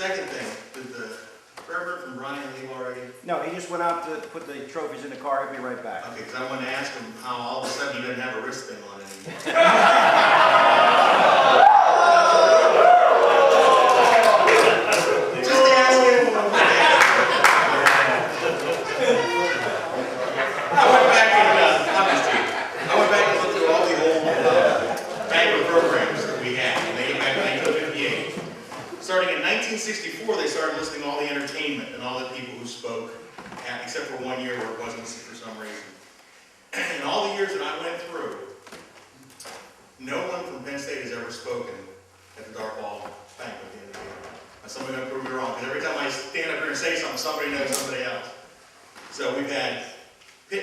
second thing, did the Reverend from Brian leave already? No, he just went out to put the trophies in the car. He'll be right back. Okay, because I wanted to ask him how all of a sudden he doesn't have a wrist thing on anymore. Just asking. I went back and looked through all the old banquet programs that we had, and they came back in 1958. Starting in 1964, they started listing all the entertainment and all the people who spoke, except for 1 year where it wasn't listed for some reason. In all the years that I went through, no one from Penn State has ever spoken at the Dark Hall banquet at the end of the year. Now, somebody's going to prove me wrong, because every time I stand up here and say something, somebody knows somebody else. So we've had 3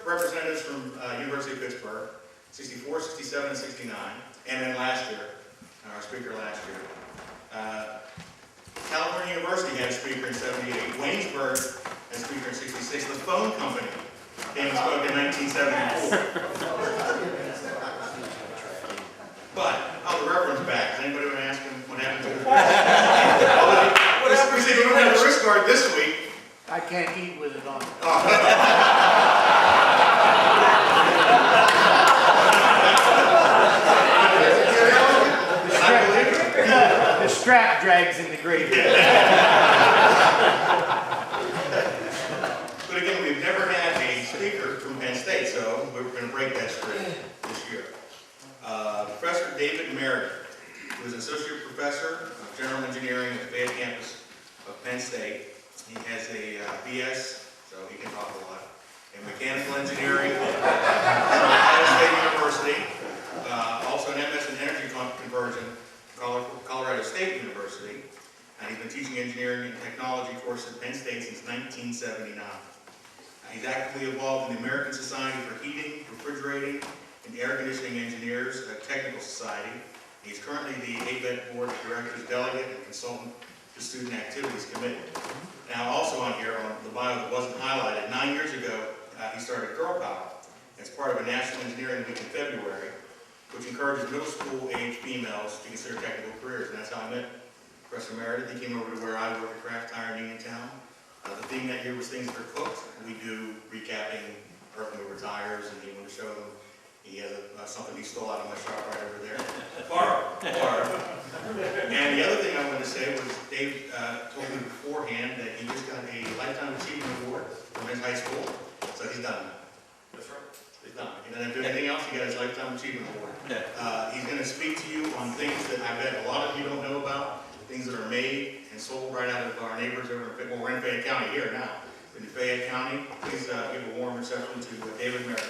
representatives from University of Pittsburgh, 64, 67, and 69, and then last year, our speaker last year. California University had a speaker in 78, Waynesburg had a speaker in 66, the phone company came and spoke in 1974. But, the Reverend's back. Does anybody want to ask him what happened to his wrist? What happened? We said you don't have a wrist guard this week. I can't eat with it on. The strap drags in the gravy. But again, we've never had a speaker from Penn State, so we're going to break that streak this year. Professor David Merritt, who is an associate professor of general engineering at the Fayette campus of Penn State. He has a BS, so he can talk a lot, in mechanical engineering from Penn State University, also an MS in energy conversion from Colorado State University, and he's been teaching engineering and technology courses at Penn State since 1979. He's actively involved in the American Society for Heating, Refrigerating, and Air Conditioning Engineers, a technical society. He's currently the ABET Board of Directors Delegate and Consultant to Student Activities Committee. Now, also on here, on the bio that wasn't highlighted, 9 years ago, he started Girl Power as part of a National Engineering Week in February, which encourages middle school age females to consider technical careers. And that's how I met Professor Meredith. He came over to where I work at Kraft Tire in Uniontown. The theme that year was things that are cooked. We do recapping earth mover tires, and he wanted to show them. He has something he stole out of my shop right over there. Borrow. And the other thing I wanted to say was Dave told me beforehand that he just got a Lifetime Achievement Award from his high school. So he's done that. That's right. He's done. He doesn't have to do anything else. He got his Lifetime Achievement Award. He's going to speak to you on things that I bet a lot of you don't know about, things that are made and sold right out of our neighbors over in, well, we're in Fayette County here now. In Fayette County, please give a warm reception to David Merritt.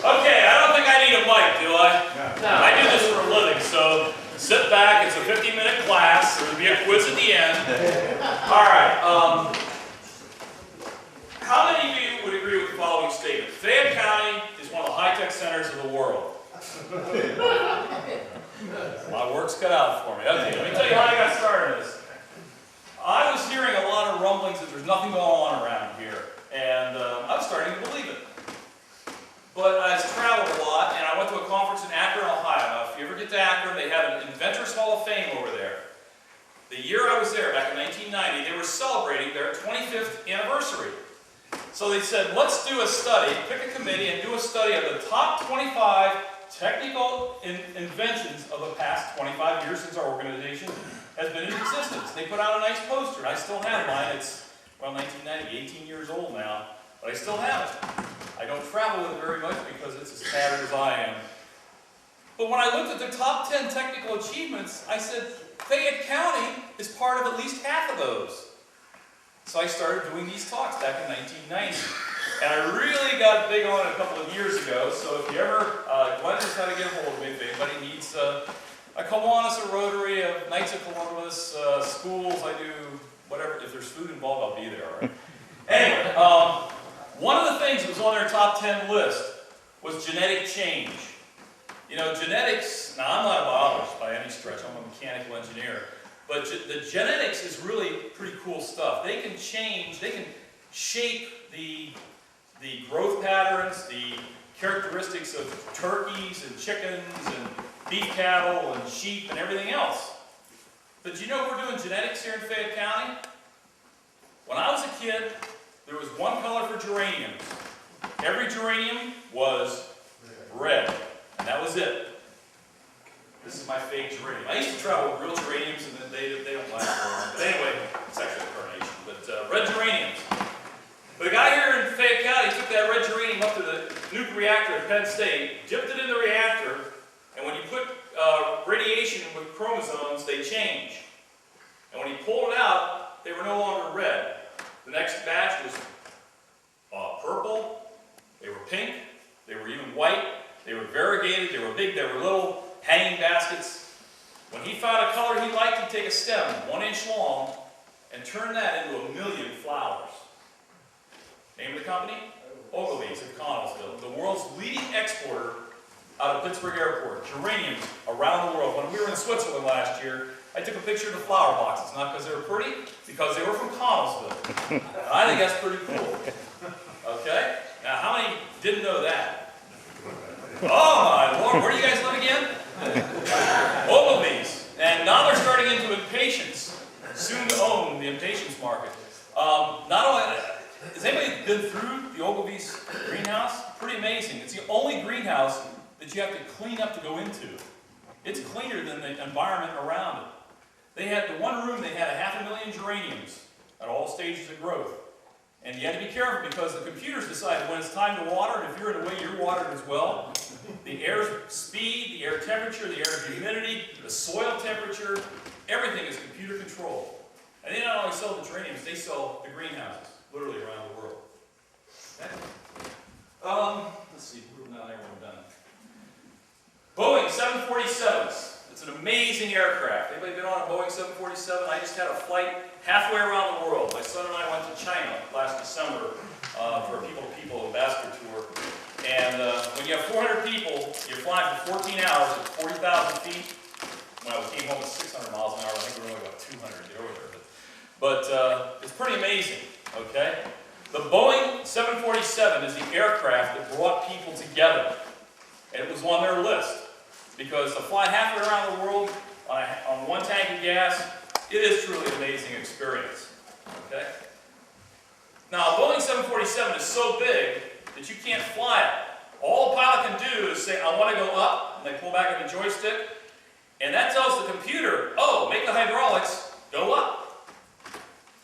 Okay, I don't think I need a mic, do I? No. I do this for a living, so sit back. It's a 50-minute class. There will be a quiz at the end. All right. How many of you would agree with the following statement? Fayette County is one of the high-tech centers of the world. My work's cut out for me. Okay, let me tell you how I got started in this. I was hearing a lot of rumblings that there's nothing going on around here, and I was starting to believe it. But I've traveled a lot, and I went to a conference in Akron, Ohio. Now, if you ever get to Akron, they have an Inventors Hall of Fame over there. The year I was there, back in 1990, they were celebrating their 25th anniversary. So they said, let's do a study, pick a committee, and do a study of the top 25 technical inventions of the past 25 years since our organization has been in existence. They put out a nice poster, and I still have mine. It's, well, 1990, 18 years old now, but I still have it. I don't travel with it very much because it's as tattered as I am. But when I looked at the top 10 technical achievements, I said, Fayette County is part of at least half of those. So I started doing these talks back in 1990. And I really got big on it a couple of years ago, so if you ever, Glenn knows how to get a hold of me, if anybody needs a Kiwanis, a Rotary, a Knights of Columbus, schools, I do whatever. If there's food involved, I'll be there, all right? Anyway, one of the things that was on their top 10 list was genetic change. You know, genetics, now I'm not a biologist by any stretch, I'm a mechanical engineer, but the genetics is really pretty cool stuff. They can change, they can shape the growth patterns, the characteristics of turkeys and chickens and beef cattle and sheep and everything else. But do you know we're doing genetics here in Fayette County? When I was a kid, there was one color for geraniums. Every geranium was red, and that was it. This is my fake geranium. I used to travel with real geraniums, and then they don't last very long. But anyway, it's actually a carnation, but red geraniums. But a guy here in Fayette County took that red geranium up to the nuke reactor at Penn State, dipped it in the reactor, and when you put radiation with chromosomes, they change. And when he pulled it out, they were no longer red. The next batch was purple, they were pink, they were even white, they were variegated, they were big, they were little hanging baskets. When he found a color he liked, he'd take a stem 1 inch long and turn that into 1,000,000 flowers. Name of the company? Ogilvy's of Connellsville, the world's leading exporter out of Pittsburgh Airport. Geraniums around the world. When we were in Switzerland last year, I took a picture of the flower boxes, not because they were pretty, because they were from Connellsville. And I think that's pretty cool. Okay? Now, how many didn't know that? Oh my Lord, where do you guys live again? Ogilvy's. And now they're starting into impatiens, soon to own the impatiens market. Not only, has anybody been through the Ogilvy's greenhouse? Pretty amazing. It's the only greenhouse that you have to clean up to go into. It's cleaner than the environment around it. They had, the one room, they had 500,000 geraniums at all stages of growth. And you had to be careful because the computers decided when it's time to water, and if you're in a way you're watered as well, the air speed, the air temperature, the air humidity, the soil temperature, everything is computer controlled. And they not only sell the geraniums, they sell the greenhouses, literally around the world. Okay. Let's see, we're down there when we're done. Boeing 747s. It's an amazing aircraft. Anybody been on a Boeing 747? I just had a flight halfway around the world. My son and I went to China last December for a people-to-people ambassador tour. And when you have 400 people, you're flying for 14 hours at 40,000 feet. When I came home at 600 miles an hour, I think we were only about 200 to get over there. But it's pretty amazing, okay? The Boeing 747 is the aircraft that brought people together. And it was on their list. Because to fly halfway around the world on one tank of gas, it is truly an amazing experience. Okay? Now, a Boeing 747 is so big that you can't fly it. All a pilot can do is say, I want to go up, and they pull back on the joystick, and that tells the computer, oh, make the hydraulics go up.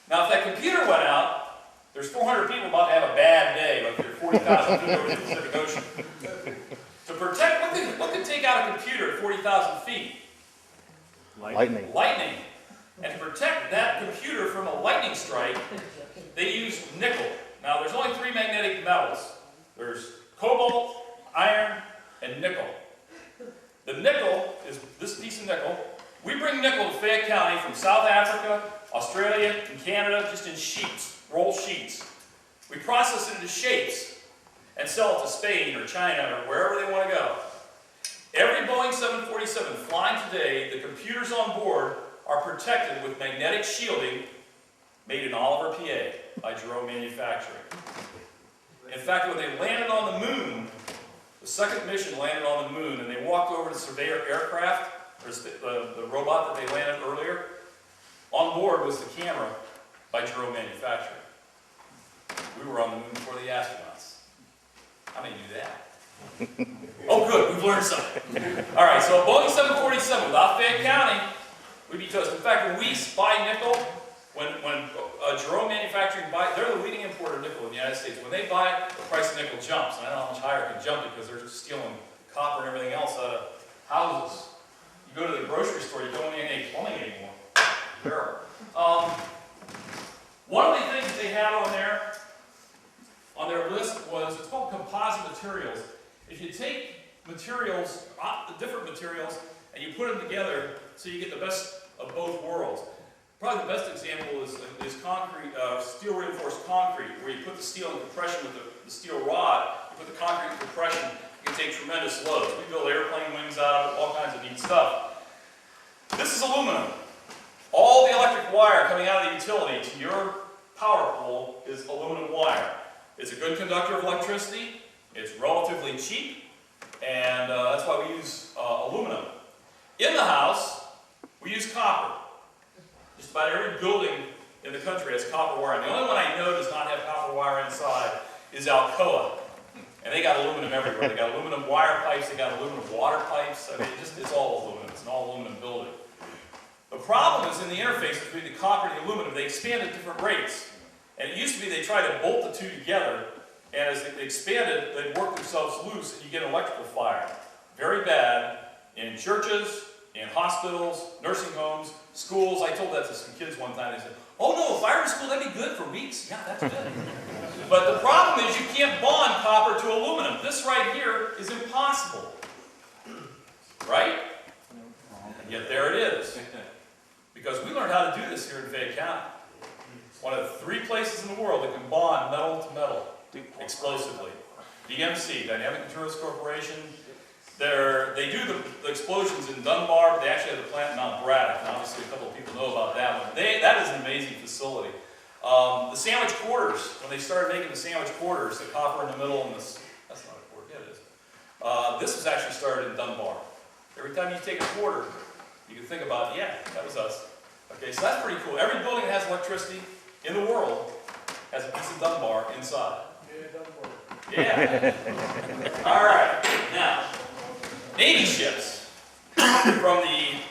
Now, if that computer went out, there's 400 people about to have a bad day, like you're 40,000 feet over the Pacific Ocean. To protect, what could take out a computer at 40,000 feet? Lightning. Lightning. And to protect that computer from a lightning strike, they use nickel. Now, there's only 3 magnetic metals. There's cobalt, iron, and nickel. The nickel is this piece of nickel. We bring nickel to Fayette County from South Africa, Australia, and Canada just in sheets, roll sheets. We process it into shapes and sell it to Spain or China or wherever they want to go. Every Boeing 747 flying today, the computers on board are protected with magnetic shielding made in Oliver, PA by Jerome Manufacturing. In fact, when they landed on the moon, the second mission landed on the moon and they walked over to the Surveyor aircraft, or the robot that they landed earlier, on board was the camera by Jerome Manufacturing. We were on the moon before the astronauts. How many knew that? Oh good, we've learned something. Alright, so a Boeing 747 without Fayette County, we'd be toast. In fact, when we buy nickel, when Jerome Manufacturing they're the leading importer of nickel in the United States. When they buy it, the price of nickel jumps. And I don't know how much higher it can jump because they're just stealing copper and everything else out of houses. You go to the grocery store, you don't need any plumbing anymore. Sure. One of the things that they have on their list was, it's called composite materials. If you take materials, different materials, and you put them together so you get the best of both worlds. Probably the best example is concrete, steel reinforced concrete, where you put the steel in compression with the steel rod, you put the concrete in compression, you can take tremendous loads. We build airplane wings out of it, all kinds of neat stuff. This is aluminum. All the electric wire coming out of the utility to your power pole is aluminum wire. It's a good conductor of electricity. It's relatively cheap, and that's why we use aluminum. In the house, we use copper. Just about every building in the country has copper wire. And the only one I know does not have copper wire inside is Alcoa. And they got aluminum everywhere. They got aluminum wire pipes, they got aluminum water pipes. I mean, it's all aluminum. It's an all aluminum building. The problem is in the interface between the copper and the aluminum, they expand at different rates. And it used to be they tried to bolt the two together, and as they expanded, they'd work themselves loose, and you get an electrical fire. Very bad in churches, in hospitals, nursing homes, schools. I told that to some kids one time. They said, "Oh no, fire in school, that'd be good for weeks." Yeah, that's good. But the problem is you can't bond copper to aluminum. This right here is impossible. Right? And yet there it is. Because we learned how to do this here in Fayette County. One of the 3 places in the world that can bond metal to metal explosively. DMC, Dynamic Materials Corporation. They do the explosions in Dunbar, but they actually have the plant in Mount Braddock, and obviously a couple of people know about that one. That is an amazing facility. The sandwich quarters, when they started making the sandwich quarters, the copper in the middle and this, that's not a quarter, yeah it is. This was actually started in Dunbar. Every time you take a quarter, you can think about, yeah, that was us. Okay, so that's pretty cool. Every building that has electricity in the world has a piece of Dunbar inside. Yeah. All right. Now, Navy ships. From the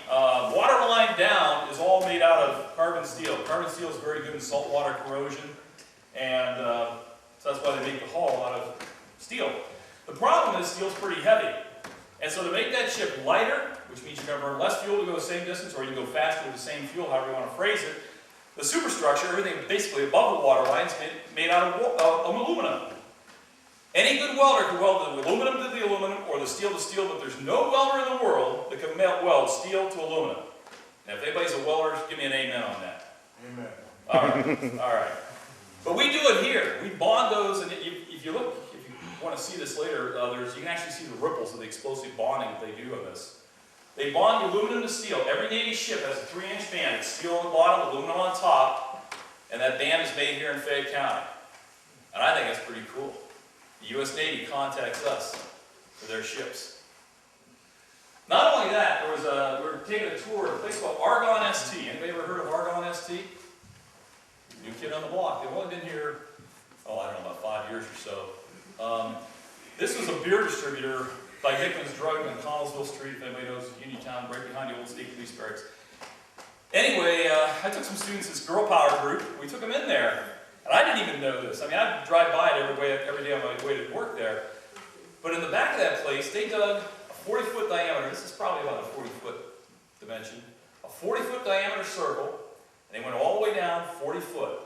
waterline down is all made out of carbon steel. Carbon steel is very good in saltwater corrosion, and so that's why they make the hull out of steel. The problem is steel's pretty heavy, and so to make that ship lighter, which means you're going to burn less fuel to go the same distance, or you can go faster with the same fuel, however you want to phrase it, the superstructure, everything basically above the waterline, is made out of aluminum. Any good welder can weld the aluminum to the aluminum or the steel to steel, but there's no welder in the world that can weld steel to aluminum. Now, if anybody's a welder, give me an amen on that. Amen. All right, all right. But we do it here. We bond those, and if you look, if you want to see this later, you can actually see the ripples of the explosive bonding that they do on this. They bond aluminum to steel. Every Navy ship has a 3-inch band. It's steel on the bottom, aluminum on top, and that band is made here in Fayette County. And I think that's pretty cool. The U.S. Navy contacts us for their ships. Not only that, we were taking a tour of a place called Argonne ST. Anybody ever heard of Argonne ST? New kid on the block. They've only been here, oh, I don't know, about 5 years or so. This was a beer distributor by Hickman's Drug on Connellsville Street, if anybody knows Uniontown, right behind the old state police barracks. Anyway, I took some students, this girl power group, we took them in there, and I didn't even know this. I mean, I drive by it every day on my way to work there, but in the back of that place, they dug a 40-foot diameter, this is probably about a 40-foot dimension, a 40-foot diameter circle, and they went all the way down 40 foot.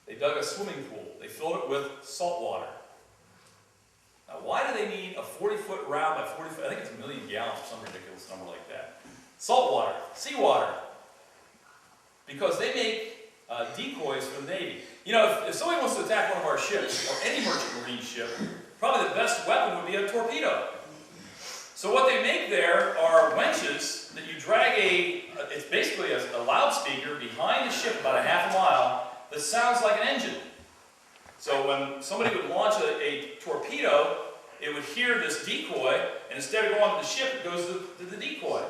They dug a swimming pool. They filled it with salt water. Now, why do they need a 40-foot round by 40 foot? I think it's 1 million gallons or some ridiculous number like that. Salt water, seawater. Because they make decoys for the Navy. You know, if somebody wants to attack one of our ships, or any merchant marine ship, probably the best weapon would be a torpedo. So what they make there are winches that you drag it's basically a loudspeaker behind the ship about a half a mile that sounds like an engine. So when somebody would launch a torpedo, it would hear this decoy, and instead of going to the ship, it goes to the decoy.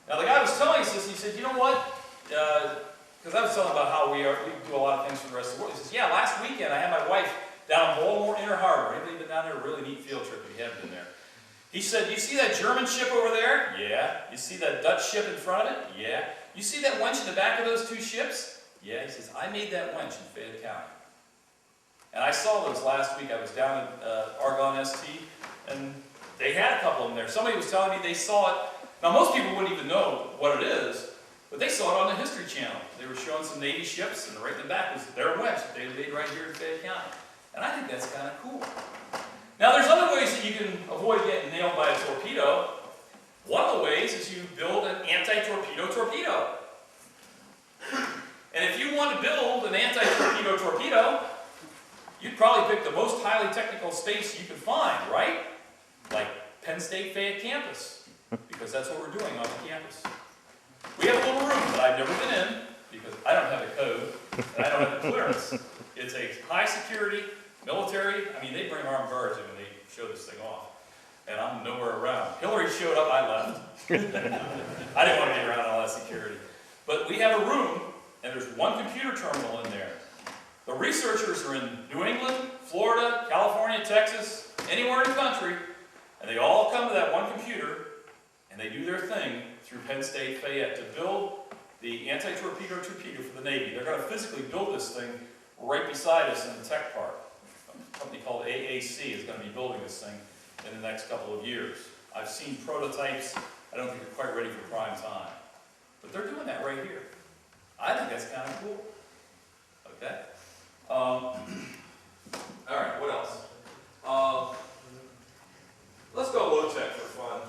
Now the guy was telling us this, and he said, you know what? Because I was telling about how we do a lot of things for the rest of the world. He says, yeah, last weekend I had my wife down in Baltimore Inner Harbor. Anybody been down there? A really neat field trip if you haven't been there. He said, you see that German ship over there? Yeah. You see that Dutch ship in front of it? Yeah. You see that winch in the back of those 2 ships? Yeah. He says, I made that winch in Fayette County. And I saw those last week. I was down at Argonne ST, and they had a couple of them there. Somebody was telling me they saw it. Now, most people wouldn't even know what it is, but they saw it on the History Channel. They were showing some Navy ships, and right in the back was their winch that they made right here in Fayette County. And I think that's kind of cool. Now, there's other ways that you can avoid getting nailed by a torpedo. One of the ways is you build an anti-torpedo torpedo. And if you want to build an anti-torpedo torpedo, you'd probably pick the most highly technical space you could find, right? Like Penn State Fayette campus, because that's what we're doing on the campus. We have a little room that I've never been in, because I don't have a code, and I don't have a clearance. It's a high security, military, I mean, they bring armed guards in when they show this thing off. And I'm nowhere around. Hillary showed up, I left. I didn't want to be around all that security. But we have a room, and there's one computer terminal in there. The researchers are in New England, Florida, California, Texas, anywhere in the country, and they all come to that one computer, and they do their thing through Penn State Fayette to build the anti-torpedo torpedo for the Navy. They're going to physically build this thing right beside us in the tech park. A company called AAC is going to be building this thing in the next couple of years. I've seen prototypes. I don't think they're quite ready for prime time. But they're doing that right here. I think that's kind of cool. Okay? All right, what else? Let's go low tech for fun.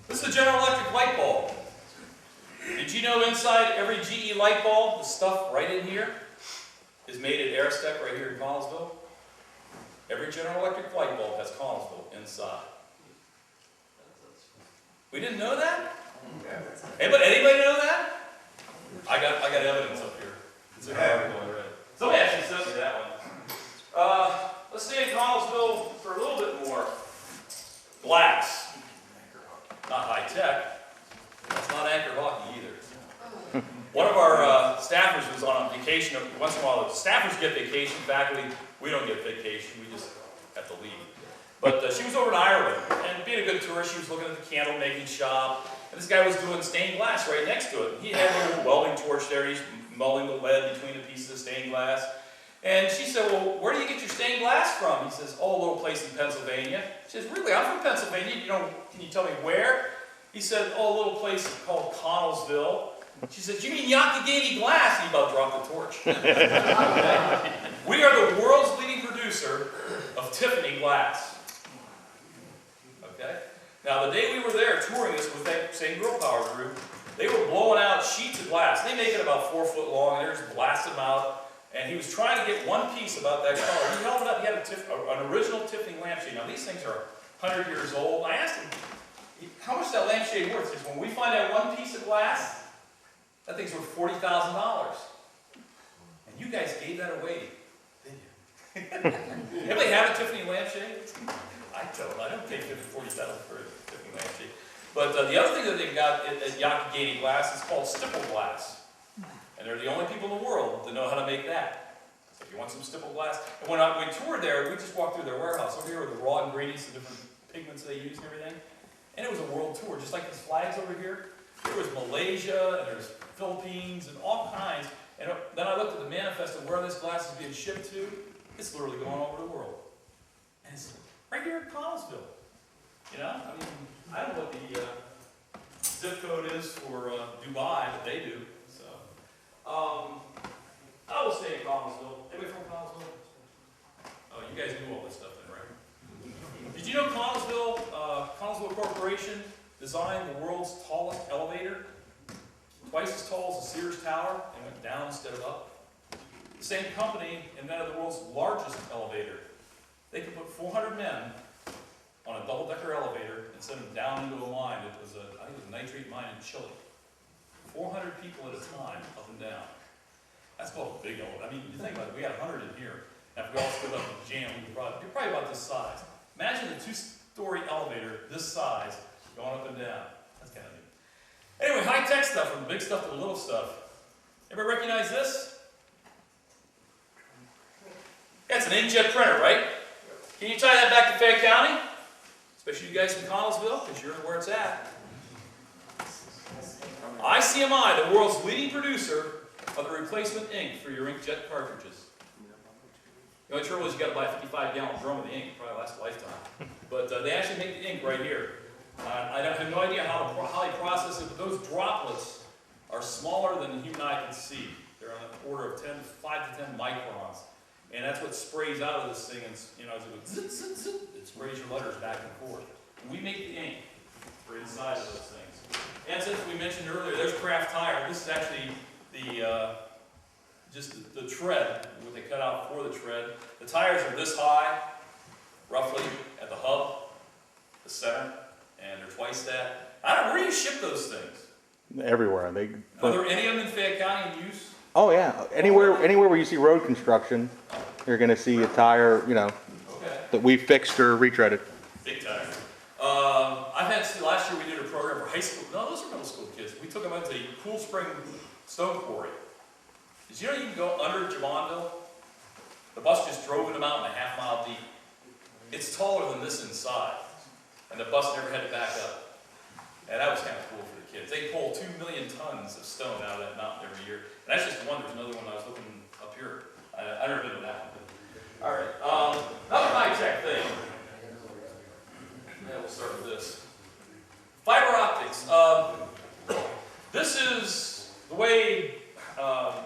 This is a General Electric light bulb. Did you know inside every GE light bulb, the stuff right in here is made at Airstec right here in Connellsville? Every General Electric light bulb has Connellsville inside. We didn't know that? Anybody know that? I got evidence up here. It's an article I read. Somebody actually sent me that one. Let's stay in Connellsville for a little bit more. Glass. Not high tech. That's not anchor hockey either. One of our staffers was on a vacation. Once in a while, the staffers get vacation. Faculty, we don't get vacation. We just have to leave. But she was over in Ireland, and being a good tourist, she was looking at the candle making shop. And this guy was doing stained glass right next to it. He had a little welding torch there. He's mulling the lead between the pieces of stained glass. And she said, well, where do you get your stained glass from? He says, oh, a little place in Pennsylvania. She says, really? I'm from Pennsylvania. Can you tell me where? He said, oh, a little place called Connellsville. She said, you mean Yakagani Glass? And he about dropped the torch. We are the world's leading producer of Tiffany glass. Okay? Now, the day we were there touring this with that same Girl Power group, they were blowing out sheets of glass. They make it about 4 foot long, and they're just blasting them out. And he was trying to get one piece about that color. He held it up. He had an original Tiffany lampshade. Now, these things are 100 years old. I asked him, how much is that lampshade worth? He says, when we find that one piece of glass, that thing's worth $40,000. And you guys gave that away, didn't you? Anybody have a Tiffany lampshade? I don't. I don't pay $40,000 for a Tiffany lampshade. But the other thing that they've got at Yakagani Glass is called stipple glass. And they're the only people in the world that know how to make that. So if you want some stipple glass. And when we toured there, we just walked through their warehouse. Over here were the raw ingredients, the different pigments they use and everything. And it was a world tour, just like these flags over here. There was Malaysia, and there's Philippines, and all kinds. And then I looked at the manifest of where this glass is being shipped to. It's literally going all over the world. And it's right here in Connellsville. You know, I mean, I don't know what the zip code is for Dubai, but they do. So, I will stay in Connellsville. Anybody from Connellsville? Oh, you guys knew all this stuff then, right? Did you know Connellsville Corporation designed the world's tallest elevator? Twice as tall as the Sears Tower, and went down instead of up. The same company invented the world's largest elevator. They could put 400 men on a double-decker elevator and send them down into a mine. It was I think it was a nitrate mine in Chile. 400 people at a time, up and down. That's called a big elevator. I mean, you think about it, we had 100 in here. Now, if we all stood up and jammed, you're probably about this size. Imagine a 2-story elevator this size going up and down. That's kind of neat. Anyway, high-tech stuff, from the big stuff to the little stuff. Everybody recognize this? That's an inkjet printer, right? Can you tie that back to Fayette County? Especially you guys from Connellsville, because you're where it's at. ICMI, the world's leading producer of the replacement ink for your inkjet cartridges. The only trouble is you got to buy a 55-gallon drum of the ink. It probably lasts a lifetime. But they actually make the ink right here. I have no idea how they process it, but those droplets are smaller than the human eye can see. They're on the order of 5 to 10 microns. And that's what sprays out of this thing, and you know, as it goes zit, zit, zit, it sprays your letters back and forth. And we make the ink for inside of those things. And since we mentioned earlier, there's Kraft Tire. This is actually the just the tread, what they cut out for the tread. The tires are this high, roughly, at the hub, the center, and they're twice that. I don't know, where do you ship those things? Everywhere. Are there any of them in Fayette County in use? Oh yeah, anywhere where you see road construction, you're going to see a tire, you know. Okay. that we fixed or retreaded? Big time. I've had, last year we did a program for high school, no, those are middle school kids. We took them into Cool Spring Stone Quarry. Did you know you can go under Jamonville? The bus just drove in a mountain a half-mile deep. It's taller than this inside, and the bus never had to back up. And that was kind of cool for the kids. They pull 2 million tons of stone out of that mountain every year. And that's just one, there's another one I was looking up here. I've never been to that one. All right, another high-tech thing. Yeah, we'll start with this. Fiber optics. This is the way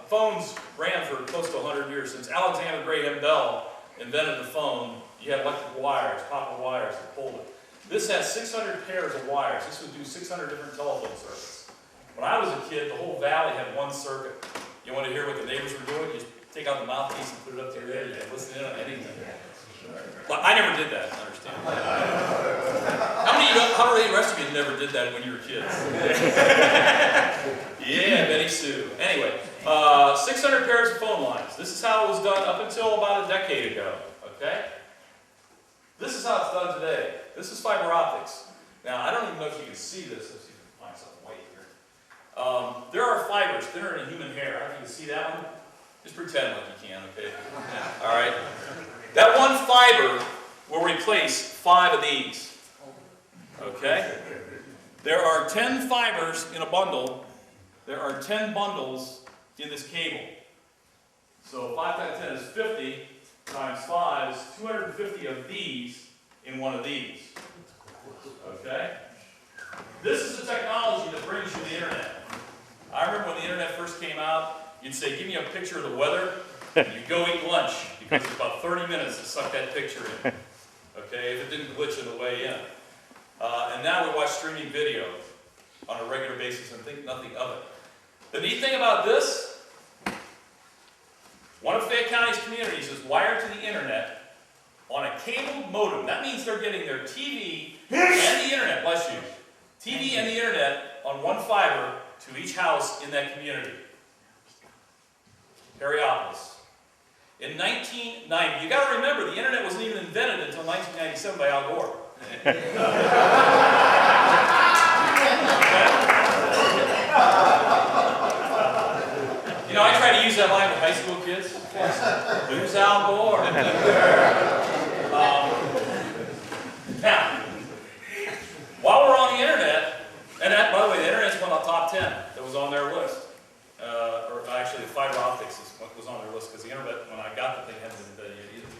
phones ran for close to 100 years. Since Alexander Graham Bell invented the phone, you had electric wires, copper wires that pulled it. This has 600 pairs of wires. This would do 600 different telephone circuits. When I was a kid, the whole valley had one circuit. You want to hear what the neighbors were doing? You just take out the mouthpiece and put it up to your ear. You can listen in on anything. Well, I never did that, I understand. How many rest of you never did that when you were kids? Yeah, Betty Sue. Anyway, 600 pairs of phone lines. This is how it was done up until about a decade ago, okay? This is how it's done today. This is fiber optics. Now, I don't even know if you can see this. Let's see if we can find something white here. There are fibers thinner than human hair. I don't know if you can see that one. Just pretend like you can, okay? All right. That one fiber will replace 5 of these. Okay? There are 10 fibers in a bundle. There are 10 bundles in this cable. So 5 times 10 is 50, times 5 is 250 of these in one of these. Okay? This is the technology that brings you the internet. I remember when the internet first came out, you'd say, give me a picture of the weather, and you'd go eat lunch, because it's about 30 minutes to suck that picture in. Okay, if it didn't glitch on the way in. And now we watch streaming video on a regular basis and think nothing of it. The neat thing about this, one of Fayette County's communities is wired to the internet on a cable modem. That means they're getting their TV and the internet, bless you, TV and the internet on one fiber to each house in that community. Periopolis. In 1990, you got to remember, the internet wasn't even invented until 1997 by Al Gore. You know, I try to use that line with high school kids. Who's Al Gore? Now, while we're on the internet, and that, by the way, the internet's one of the top 10 that was on their list. Or actually, the fiber optics is what was on their list, because the internet, when I got the thing, hadn't been invented yet either.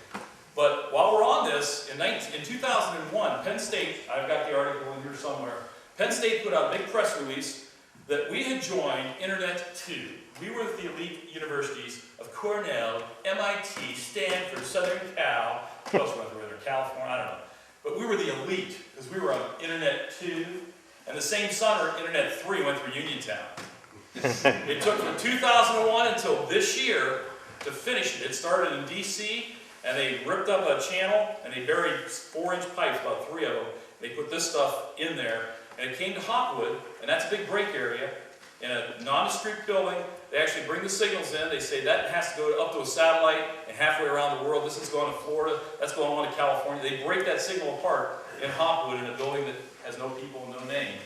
But while we're on this, in 2001, Penn State, I've got the article in here somewhere, Penn State put out a big press release that we had joined Internet 2. We were the elite universities of Cornell, MIT, Stanford, Southern Cal, what else were there, California, I don't know. But we were the elite, because we were on Internet 2, and the same summer, Internet 3 went through Uniontown. It took from 2001 until this year to finish it. It started in DC, and they ripped up a channel, and they buried 4-inch pipes, about 3 of them. They put this stuff in there, and it came to Hopwood, and that's a big break area, in a nondescript building. They actually bring the signals in. They say that has to go up to a satellite, and halfway around the world. This is going to Florida, that's going on to California. They break that signal apart in Hopwood in a building that has no people and no name.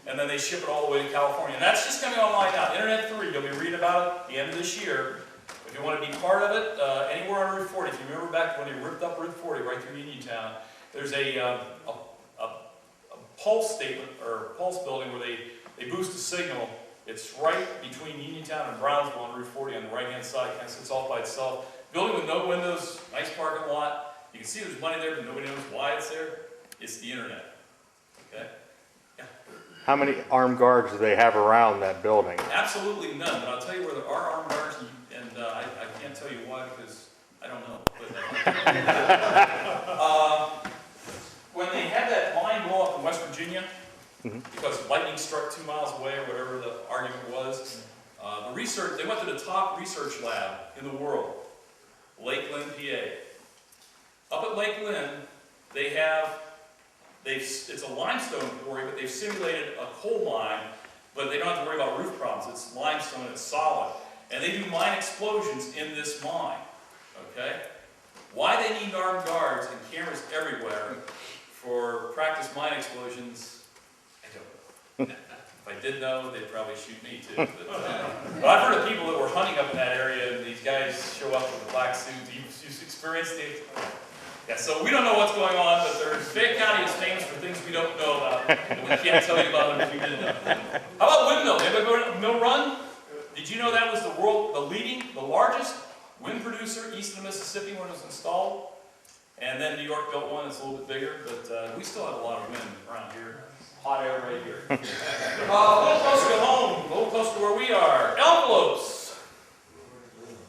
And then they ship it all the way to California. And that's just coming online now. Internet 3, you'll be reading about it at the end of this year. If you want to be part of it, anywhere on Route 40, if you remember back when they ripped up Route 40 right through Uniontown, there's a pulse statement, or pulse building where they boost the signal. It's right between Uniontown and Brownsville on Route 40 on the right-hand side. It kind of sits off by itself. Building with no windows, nice parking lot. You can see there's money there, but nobody knows why it's there. It's the internet. Okay? How many armed guards do they have around that building? Absolutely none, but I'll tell you where there are armed guards, and I can't tell you why, because I don't know. But, when they had that mine blow up in West Virginia, because lightning struck 2 miles away, or whatever the argument was, they went to the top research lab in the world, Lakeland, PA. Up at Lakeland, it's a limestone quarry, but they've simulated a coal mine, but they don't have to worry about roof problems. It's limestone, it's solid. And they do mine explosions in this mine, okay? Why they need armed guards and cameras everywhere for practice mine explosions, I don't know. If I did know, they'd probably shoot me too. But I've heard of people that were hunting up in that area, and these guys show up with a black suit. You've experienced it? Yeah, so we don't know what's going on, but Fayette County is famous for things we don't know about, and we can't tell you about them if you didn't know. How about windmill? Anybody go to Mill Run? Did you know that was the largest wind producer east of the Mississippi when it was installed? And then New York built one that's a little bit bigger, but we still have a lot of wind around here. Hot air right here. A little closer to home, a little closer to where we are. Envelopes.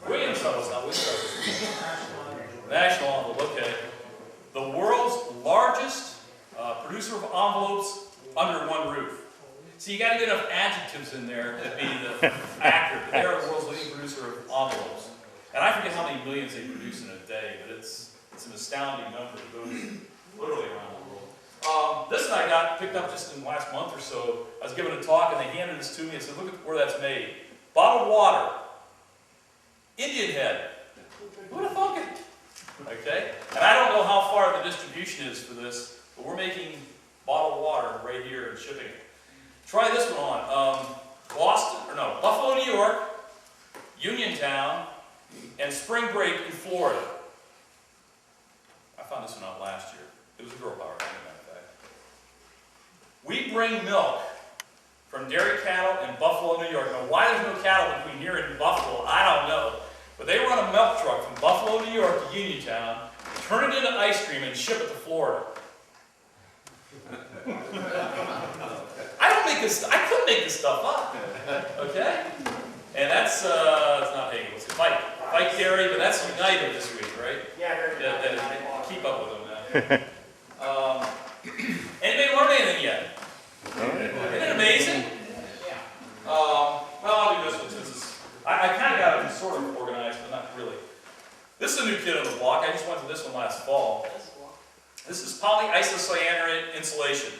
Williams, no, it's not Williams. National envelope, okay. The world's largest producer of envelopes under one roof. So you got to get enough adjectives in there to be accurate. But they are the world's leading producer of envelopes. And I forget how many millions they produce in a day, but it's an astounding number. It goes literally around the world. This one I got picked up just in the last month or so. I was giving a talk and they handed this to me and said, look at where that's made. Bottled water. Indian head. Who'd have thunk it? Okay? And I don't know how far the distribution is for this, but we're making bottled water right here and shipping it. Try this one on. Buffalo, New York, Uniontown, and Spring Break in Florida. I found this one out last year. It was a girl power, as a matter of fact. We bring milk from dairy cattle in Buffalo, New York. Now, why there's no cattle between here and Buffalo, I don't know. But they run a milk truck from Buffalo, New York to Uniontown, turn it into ice cream, and ship it to Florida. I couldn't make this stuff up. Okay? And that's, it's not Hagen, it's Fight Dairy, but that's United this week, right? Yeah, keep up with them now. Anybody learn anything yet? Isn't it amazing? Well, I'll do this one since it's, I kind of got it sort of organized, but not really. This is a new kid on the block. I just went to this one last fall. This is polyisocyanurate insulation.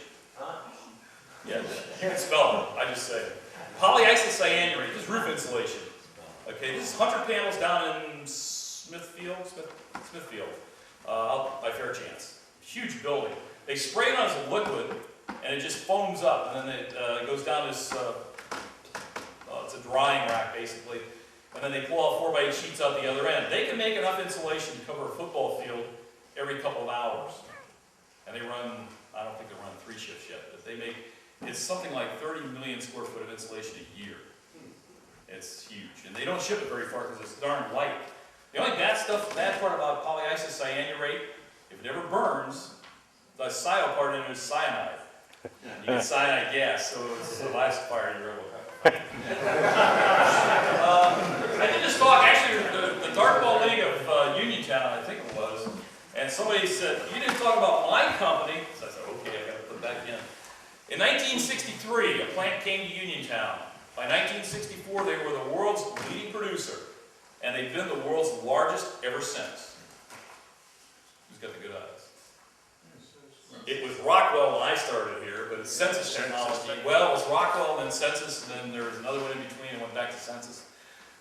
Yeah, you can spell it, I just say. Polyisocyanurate, this is roof insulation. Okay, this is Hunter Panels down in Smithfield, by Fairchance. Huge building. They spray it on as a liquid, and it just foams up, and then it goes down this, it's a drying rack basically, and then they pull out 4x8 sheets out the other end. They can make enough insulation to cover a football field every couple of hours. And they run, I don't think they run 3 shifts yet, but they make, it's something like 30 million square foot of insulation a year. It's huge. And they don't ship it very far because it's darn light. The only bad part about polyisocyanurate, if it ever burns, the cyano part in it is cyanide. You get cyanide gas, so it's the last fire you're ever fighting. I did this talk, actually, the Dartball League of Uniontown, I think it was, and somebody said, you didn't talk about my company. So I said, okay, I got to put that in. In 1963, a plant came to Uniontown. By 1964, they were the world's leading producer, and they've been the world's largest ever since. Who's got the good eyes? It was Rockwell when I started here, but it's Census Technology. Well, it was Rockwell and then Census, and then there was another one in between and went back to Census.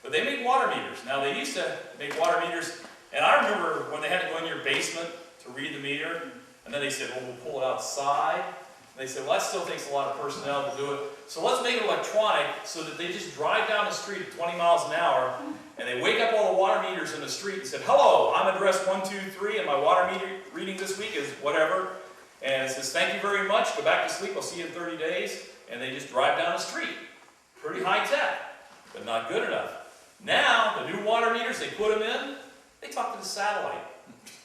But they make water meters. Now, they used to make water meters, and I remember when they had to go in your basement to read the meter, and then they said, well, we'll pull it outside. And they said, well, that still takes a lot of personnel to do it. So let's make it electronic so that they just drive down the street at 20 miles an hour, and they wake up all the water meters in the street and said, hello, I'm address 123, and my water meter reading this week is whatever. And it says, thank you very much, go back to sleep, I'll see you in 30 days. And they just drive down the street. Pretty high tech, but not good enough. Now, the new water meters, they put them in, they talk to the satellite.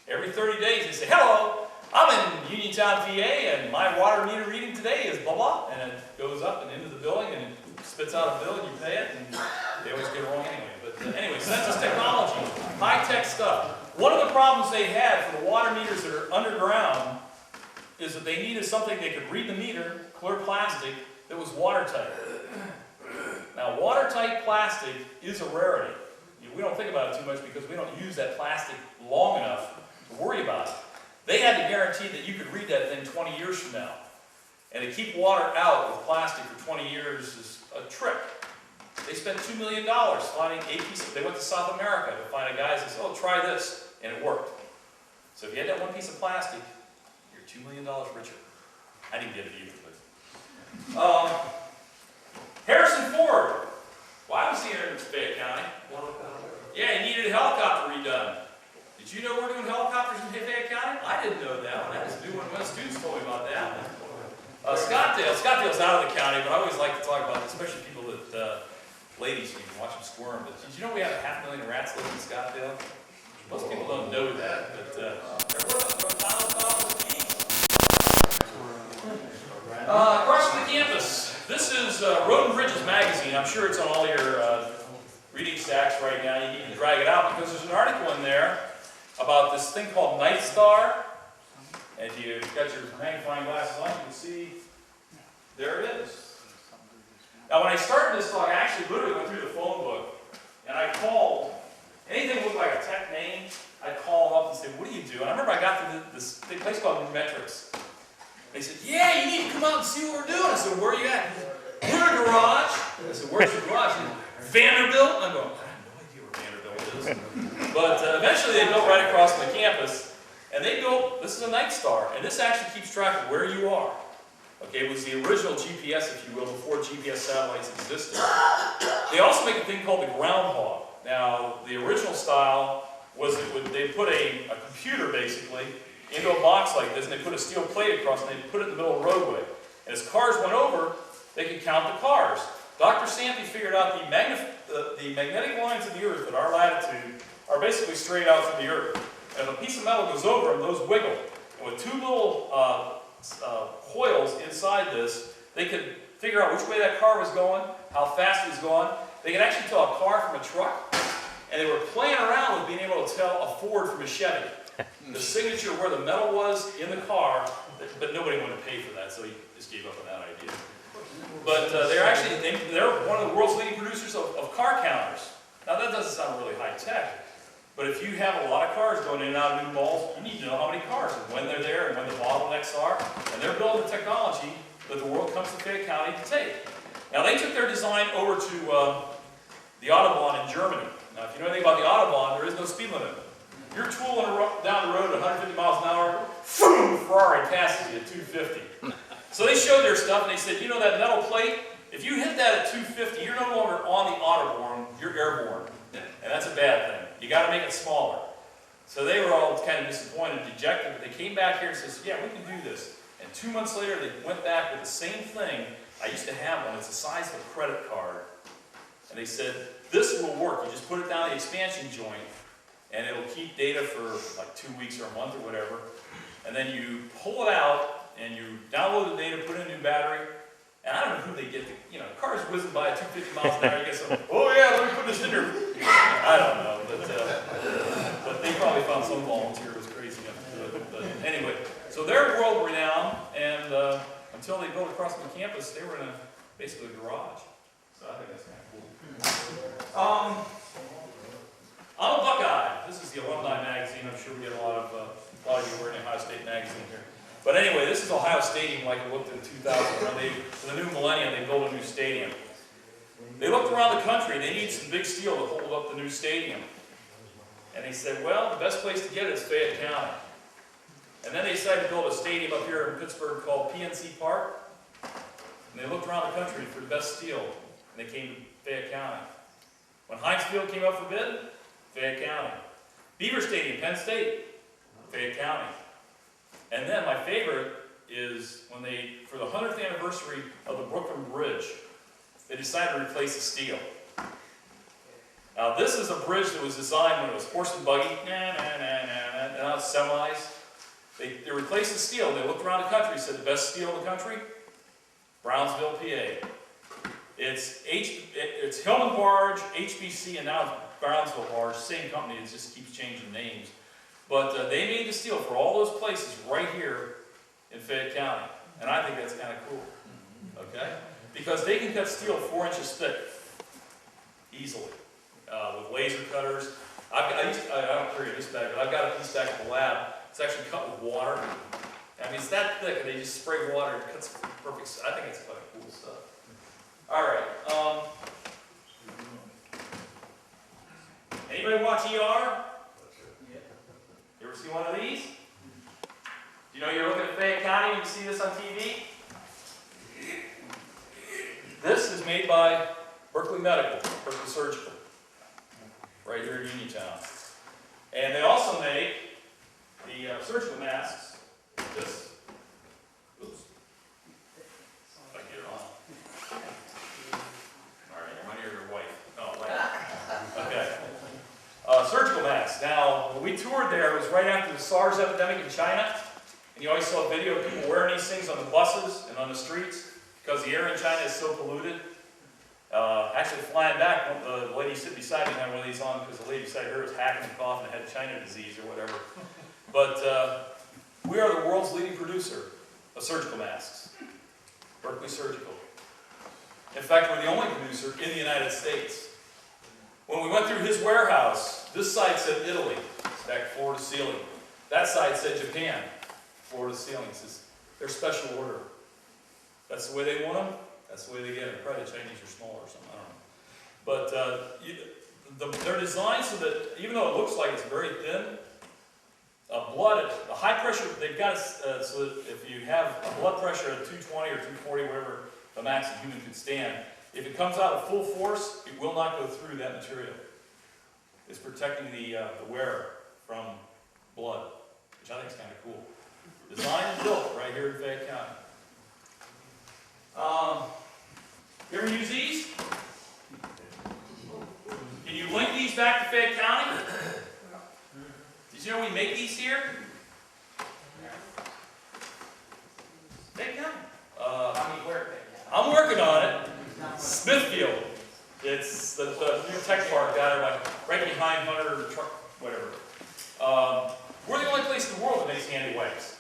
Every 30 days, they say, hello, I'm in Uniontown, PA, and my water meter reading today is blah, blah. And it goes up and into the building, and it spits out a bill, and you pay it, and they always get it wrong anyway. But anyway, Census Technology, high-tech stuff. One of the problems they had for the water meters that are underground is that they needed something they could read the meter, clear plastic, that was watertight. Now, watertight plastic is a rarity. We don't think about it too much because we don't use that plastic long enough to worry about it. They had to guarantee that you could read that thing 20 years from now. And to keep water out with plastic for 20 years is a trick. They spent $2 million finding a piece of, they went to South America to find a guy that says, oh, try this, and it worked. So if you had that one piece of plastic, you're $2 million richer. I didn't get it either, but. Harrison Ford. Well, I was here in Fayette County. Yeah, he needed a helicopter redone. Did you know we're doing helicopters in Fayette County? I didn't know that one. I was doing one. My students told me about that one. Scottsdale's out of the county, but I always like to talk about it, especially people that, ladies, you can watch them squirm. But did you know we have 500,000 rats living in Scottsdale? Most people don't know that, but across from the campus, this is Road and Bridges magazine. I'm sure it's on all your reading stacks right now. You need to drag it out because there's an article in there about this thing called Night Star. And if you've got your magnifying glasses on, you can see, there it is. Now when I started this talk, I actually literally went through the phone book, and I called, anything that looked like a tech name, I'd call them up and say, what do you do? And I remember I got to this place called New Metrics. They said, yeah, you need to come out and see what we're doing. I said, where are you at? We're in a garage. I said, where's the garage? Vanderbilt? And I'm going, I have no idea where Vanderbilt is. But eventually they built right across from the campus. And they built, this is a Night Star, and this actually keeps track of where you are. Okay, it was the original GPS, if you will, before GPS satellites existed. They also make a thing called the groundhog. Now, the original style was they put a computer, basically, into a box like this, and they put a steel plate across, and they put it in the middle of the roadway. And as cars went over, they could count the cars. Dr. Sampy figured out the magnetic lines of the Earth at our latitude are basically straight out from the Earth. And if a piece of metal goes over them, those wiggle. And with two little coils inside this, they could figure out which way that car was going, how fast it was going. They could actually tell a car from a truck. And they were playing around with being able to tell a Ford from a Chevy. The signature where the metal was in the car, but nobody wanted to pay for that, so he just gave up on that idea. But they're one of the world's leading producers of car counters. Now that doesn't sound really high tech. But if you have a lot of cars going in and out of new malls, you need to know how many cars and when they're there and when the bottlenecks are. And they're building the technology that the world comes to Fayette County to take. Now they took their design over to the Autobahn in Germany. Now if you know anything about the Autobahn, there is no speed limit. You're tooling down the road at 150 miles an hour, boom, Ferrari passes you at 250. So they showed their stuff and they said, you know that metal plate? If you hit that at 250, you're no longer on the Autobahn, you're airborne. And that's a bad thing. You got to make it smaller. So they were all kind of disappointed, dejected, but they came back here and said, yeah, we can do this. And 2 months later, they went back with the same thing. I used to have one. It's the size of a credit card. And they said, this will work. You just put it down the expansion joint, and it'll keep data for like 2 weeks or a month or whatever. And then you pull it out, and you download the data, put in a new battery. And I don't know who they get the, cars whizzing by at 250 miles an hour. You get some, oh yeah, let me put this in there. I don't know, but they probably found some volunteer was crazy enough to do it. But anyway, so they're world renowned, and until they built across the campus, they were in basically a garage. So I think that's kind of cool. I'm a Buckeye. This is the alumni magazine. I'm sure we get a lot of you wearing Ohio State magazine here. But anyway, this is Ohio Stadium like it looked in 2000. For the new millennium, they built a new stadium. They looked around the country, and they needed some big steel to hold up the new stadium. And they said, well, the best place to get it is Fayette County. And then they decided to build a stadium up here in Pittsburgh called PNC Park. And they looked around the country for the best steel, and they came to Fayette County. When Heinz Field came up for bid, Fayette County. Beaver Stadium, Penn State, Fayette County. And then my favorite is when they, for the 100th anniversary of the Brooklyn Bridge, they decided to replace the steel. Now this is a bridge that was designed when it was horse and buggy, and now it's semis. They replaced the steel. They looked around the country and said the best steel in the country? Brownsville, PA. It's Hillman Barge, HBC, and now it's Brownsville Barge. Same company, it just keeps changing names. But they made the steel for all those places right here in Fayette County. And I think that's kind of cool. Okay? Because they can cut steel 4 inches thick easily with laser cutters. I don't carry this back, but I've got a piece back at the lab. It's actually cut with water. I mean, it's that thick, and they just spray water and it cuts perfect. I think it's kind of cool stuff. All right. Anybody watch ER? You ever see one of these? You know, you're looking at Fayette County, you can see this on TV. This is made by Berkeley Medical, Berkeley Surgical, right here in Uniontown. And they also make the surgical masks. This. Oops. If I get it on. All right, my ear your wife. Oh, wait. Okay. Surgical masks. Now, when we toured there, it was right after the SARS epidemic in China. And you always saw a video of people wearing these things on the buses and on the streets because the air in China is so polluted. Actually, flying back, the lady sitting beside me had one of these on because the lady beside her was hacking and coughing and had China disease or whatever. But we are the world's leading producer of surgical masks. Berkeley Surgical. In fact, we're the only producer in the United States. When we went through his warehouse, this side said Italy, back floor to ceiling. That side said Japan, floor to ceiling. It says their special order. That's the way they want them. That's the way they get them. Probably the Chinese are smaller or something, I don't know. But they're designed so that even though it looks like it's very thin, blood, the high pressure, they've got it so that if you have a blood pressure of 220 or 240, whatever the max a human could stand, if it comes out at full force, it will not go through that material. It's protecting the wearer from blood, which I think is kind of cool. Designed and built right here in Fayette County. You ever use these? Can you link these back to Fayette County? Did you know we make these here? Fayette County. I'm working on it. Smithfield. It's the new tech park down there, right behind Hunter Truck, whatever. We're the only place in the world that makes handy wipes.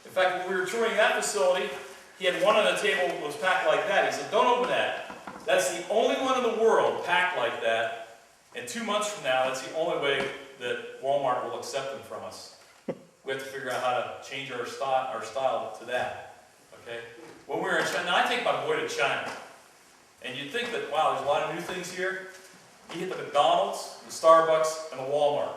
In fact, when we were touring that facility, he had one on the table that was packed like that. He said, "Don't open that. That's the only one in the world packed like that. And 2 months from now, that's the only way that Walmart will accept them from us. We have to figure out how to change our style to that." Okay? When we were in China, now I take my boy to China. And you'd think that, wow, there's a lot of new things here. He hit the McDonald's, the Starbucks, and the Walmart.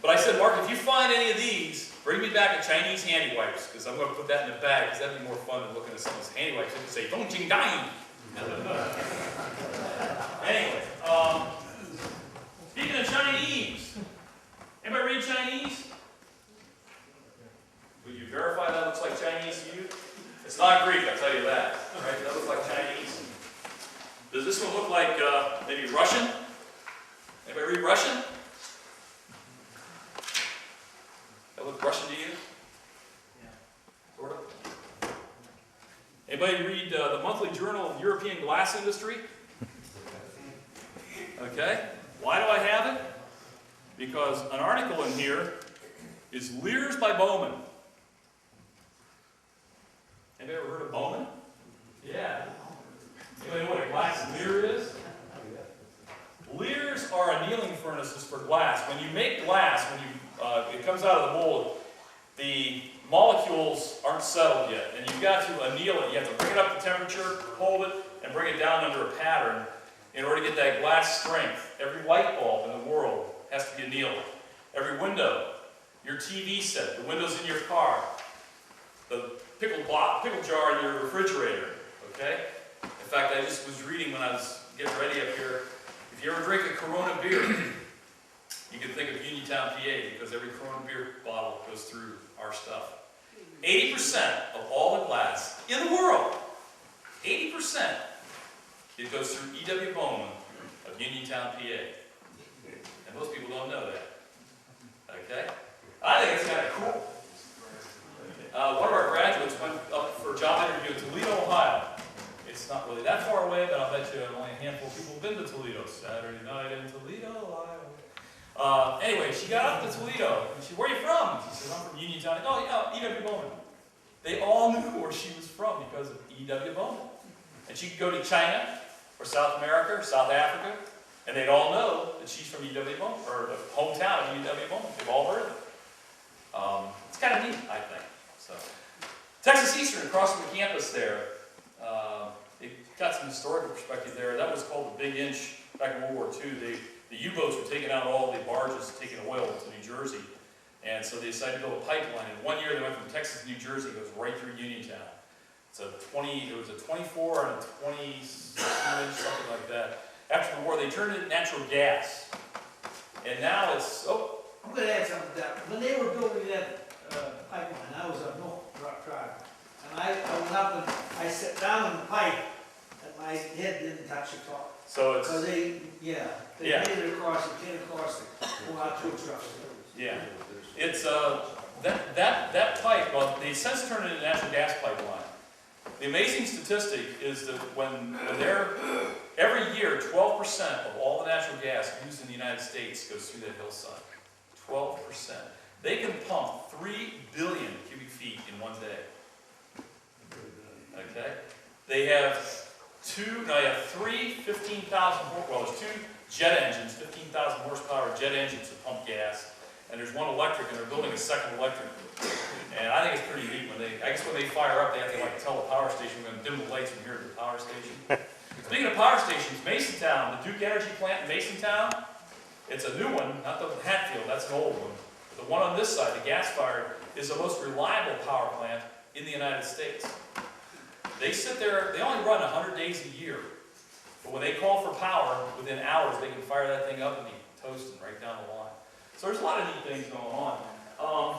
But I said, "Mark, if you find any of these, bring me back a Chinese handy wipes, because I'm going to put that in the bag, because that'd be more fun than looking at someone's handy wipes. They could say, 'Dong Jing Dang.'" Anyway, speaking of Chinese, anybody read Chinese? Will you verify that looks like Chinese to you? It's not Greek, I'll tell you that. Right? That looks like Chinese. Does this one look like maybe Russian? Anybody read Russian? That look Russian to you? Yeah. Sort of. Anybody read the Monthly Journal of European Glass Industry? Okay. Why do I have it? Because an article in here is Lears by Bowman. Anybody ever heard of Bowman? Yeah. Anybody know what a glass Lear is? Lears are annealing furnaces for glass. When you make glass, when it comes out of the mold, the molecules aren't settled yet, and you've got to anneal it. You have to bring it up to temperature, hold it, and bring it down under a pattern in order to get that glass strength. Every light bulb in the world has to be annealed. Every window, your TV set, the windows in your car, the pickle jar in your refrigerator, okay? In fact, I just was reading when I was getting ready up here, if you ever drink a Corona beer, you can think of Uniontown, PA, because every Corona beer bottle goes through our stuff. 80% of all the glass in the world, 80%, it goes through E.W. Bowman of Uniontown, PA. And most people don't know that. Okay? I think it's kind of cool. One of our graduates went up for a job interview in Toledo, Ohio. It's not really that far away, but I'll bet you only a handful of people have been to Toledo. Saturday night in Toledo, Ohio. Anyway, she got up to Toledo, and she, "Where are you from?" She said, "I'm from Uniontown." "Oh, yeah, E.W. Bowman." They all knew where she was from because of E.W. Bowman. And she could go to China, or South America, or South Africa, and they'd all know that she's from E.W. Bowman, or the hometown of E.W. Bowman. They've all heard of it. It's kind of neat, I think. So, Texas Eastern, across from the campus there, it got some historical perspective there. That was called the Big Inch back in World War II. the U-boats were taking out all the barges, taking oil to New Jersey. And so they decided to build a pipeline. And one year they went from Texas to New Jersey, it goes right through Uniontown. It was a 24 and a 26 inch, something like that. After the war, they turned it into natural gas. And now it's, I'm gonna add something to that. When they were building that pipeline, I was up north, driving. And I went up and I sat down in the pipe and my head didn't touch the top. so it's, Because they Yeah. made it across, it came across, the out two trucks. yeah. It's, that pipe, well, they since turned it into a natural gas pipeline. The amazing statistic is that when they're, every year, 12% of all the natural gas used in the United States goes through that hillside. 12%. They can pump 3 billion cubic feet in one day. Okay? They have three 15,000, well, there's two jet engines, 15,000 horsepower jet engines that pump gas. And there's one electric, and they're building a second electric. And I think it's pretty neat when I guess when they fire up, they have to like tell the power station, we're gonna dim the lights from here to the power station. Speaking of power stations, Masontown, the Duke Energy plant in Masontown, it's a new one, not the Hatfield, that's an old one. The one on this side, the gas-fired, is the most reliable power plant in the United States. They sit there, they only run 100 days a year. But when they call for power, within hours, they can fire that thing up and be toasting right down the line. So there's a lot of neat things going on.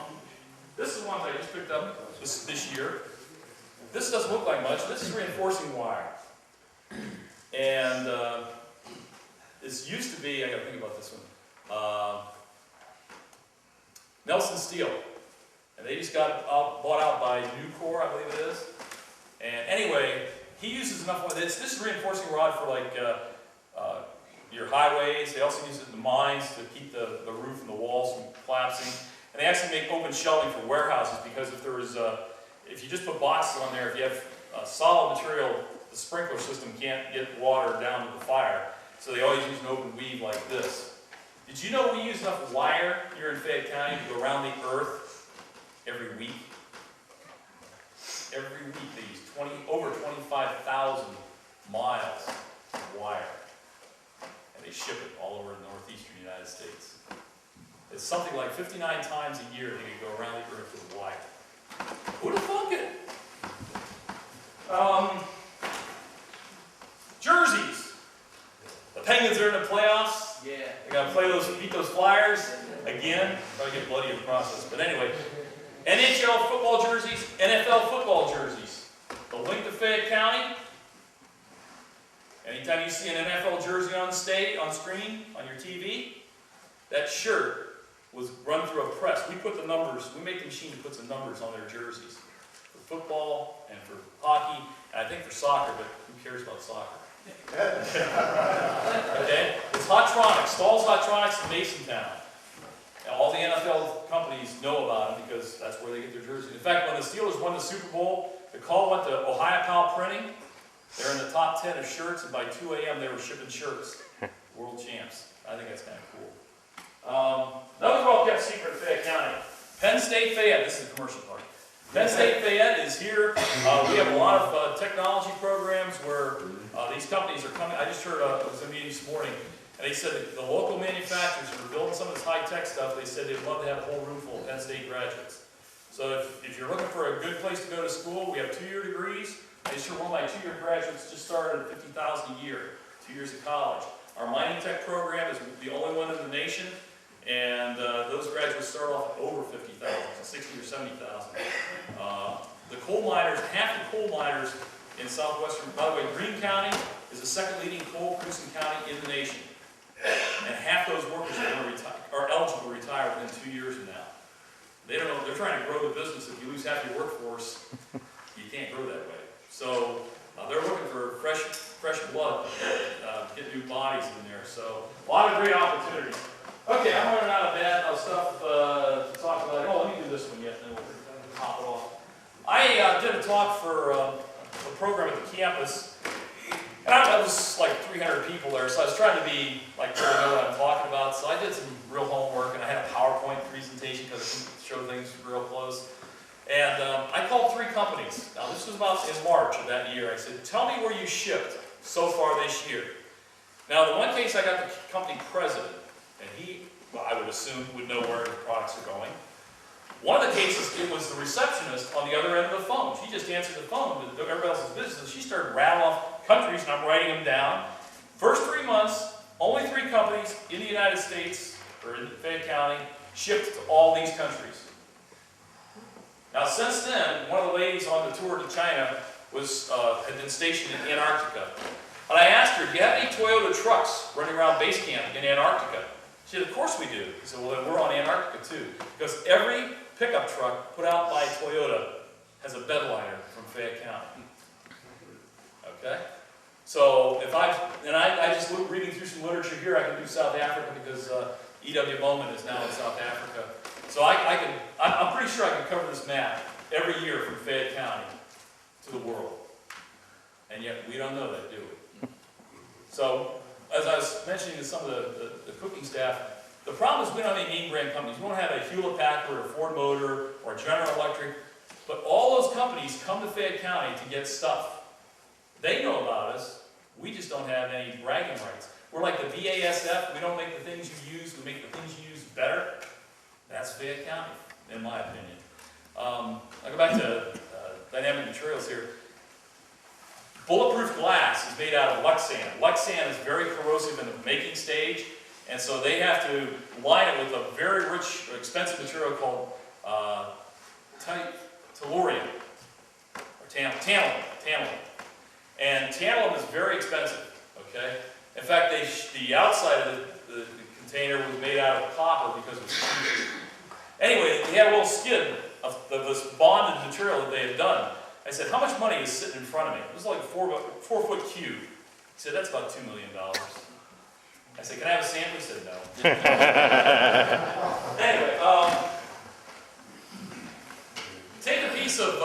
This is one I just picked up this year. This doesn't look like much. This is reinforcing wire. And this used to be, I gotta think about this one, Nelson Steel. And they just got bought out by Nucor, I believe it is. And anyway, he uses enough, this is reinforcing rod for like your highways. They also use it in the mines to keep the roof and the walls from collapsing. And they actually make open shelving for warehouses because if there was, if you just put boxes on there, if you have solid material, the sprinkler system can't get water down to the fire. So they always use an open weave like this. Did you know we use enough wire here in Fayette County to go around the earth every week? Every week they use over 25,000 miles of wire. And they ship it all over the northeastern United States. It's something like 59 times a year they can go around the earth with wire. Who'd have thunk it? Jerseys. The Penguins are in the playoffs. Yeah. They're gonna beat those Flyers again. Probably get bloody in the process. But anyway, NHL football jerseys, NFL football jerseys. The link to Fayette County. Anytime you see an NFL jersey on screen, on your TV, that shirt was run through a press. We put the numbers, we make the machine that puts the numbers on their jerseys. For football and for hockey, and I think for soccer, but who cares about soccer? Okay? It's Hottronics, Stahl's Hottronics in Masontown. And all the NFL companies know about them because that's where they get their jerseys. In fact, when the Steelers won the Super Bowl, the call went to Ohio Pal Printing. They're in the top 10 of shirts, and by 2 a.m. they were shipping shirts. World champs. I think that's kind of cool. Another well-kept secret in Fayette County. Penn State Fayette, this is the commercial part. Penn State Fayette is here. We have a lot of technology programs where these companies are coming. I just heard, it was a meeting this morning, and they said that the local manufacturers who are building some of this high-tech stuff, they said they'd love to have a whole room full of Penn State graduates. So if you're looking for a good place to go to school, we have 2-year degrees. I just heard one of my 2-year graduates just started at $50,000 a year, 2 years of college. Our mining tech program is the only one in the nation. And those graduates start off at over 50,000, 60 or 70,000. The coal miners, half the coal miners in southwestern, by the way, Greene County is the second leading coal producing county in the nation. And half those workers are eligible to retire within 2 years from now. They don't know, they're trying to grow the business. If you lose half your workforce, you can't grow that way. So they're looking for fresh blood, get new bodies in there. So a lot of great opportunities. Okay, I'm running out of stuff to talk about. Oh, let me do this one yet, then we'll hop it off. I did a talk for a program at the campus, and I was like 300 people there, so I was trying to be like really know what I'm talking about. So I did some real homework, and I had a PowerPoint presentation because I couldn't show things real close. And I called 3 companies. Now this was about in March of that year. I said, tell me where you shipped so far this year. Now, the one case I got the company president, and he, well, I would assume, would know where the products are going. One of the cases, it was the receptionist on the other end of the phone. She just answered the phone to everybody else's business, and she started rattling off countries, and I'm writing them down. First 3 months, only 3 companies in the United States, or in Fayette County, shipped to all these countries. Now, since then, one of the ladies on the tour to China had been stationed in Antarctica. And I asked her, do you have any Toyota trucks running around base camp in Antarctica? She said, of course we do. I said, well, then we're on Antarctica too. Because every pickup truck put out by Toyota has a bedliner from Fayette County. Okay? So if I just reading through some literature here, I can do South Africa because E.W. Bowman is now in South Africa. So I'm pretty sure I can cover this map every year from Fayette County to the world. And yet we don't know that, do we? So, as I was mentioning to some of the cooking staff, the problem is we don't have any name brand companies. We don't have a Hewlett-Packard or Ford Motor or General Electric, but all those companies come to Fayette County to get stuff. They know about us. We just don't have any bragging rights. We're like the BASF. We don't make the things you use. We make the things you use better. That's Fayette County, in my opinion. I'll go back to dynamic materials here. Bulletproof glass is made out of Lexan. Lexan is very corrosive in the making stage, and so they have to line it with a very rich, expensive material called tellurium, or tantalum. And tantalum is very expensive, okay? In fact, the outside of the container was made out of copper because it was cheap. Anyway, they had a little skid of this bonded material that they had done. I said, how much money is sitting in front of me? It was like a 4-foot cube. He said, that's about $2 million. I said, can I have a sample? He said, no. Anyway, take a piece of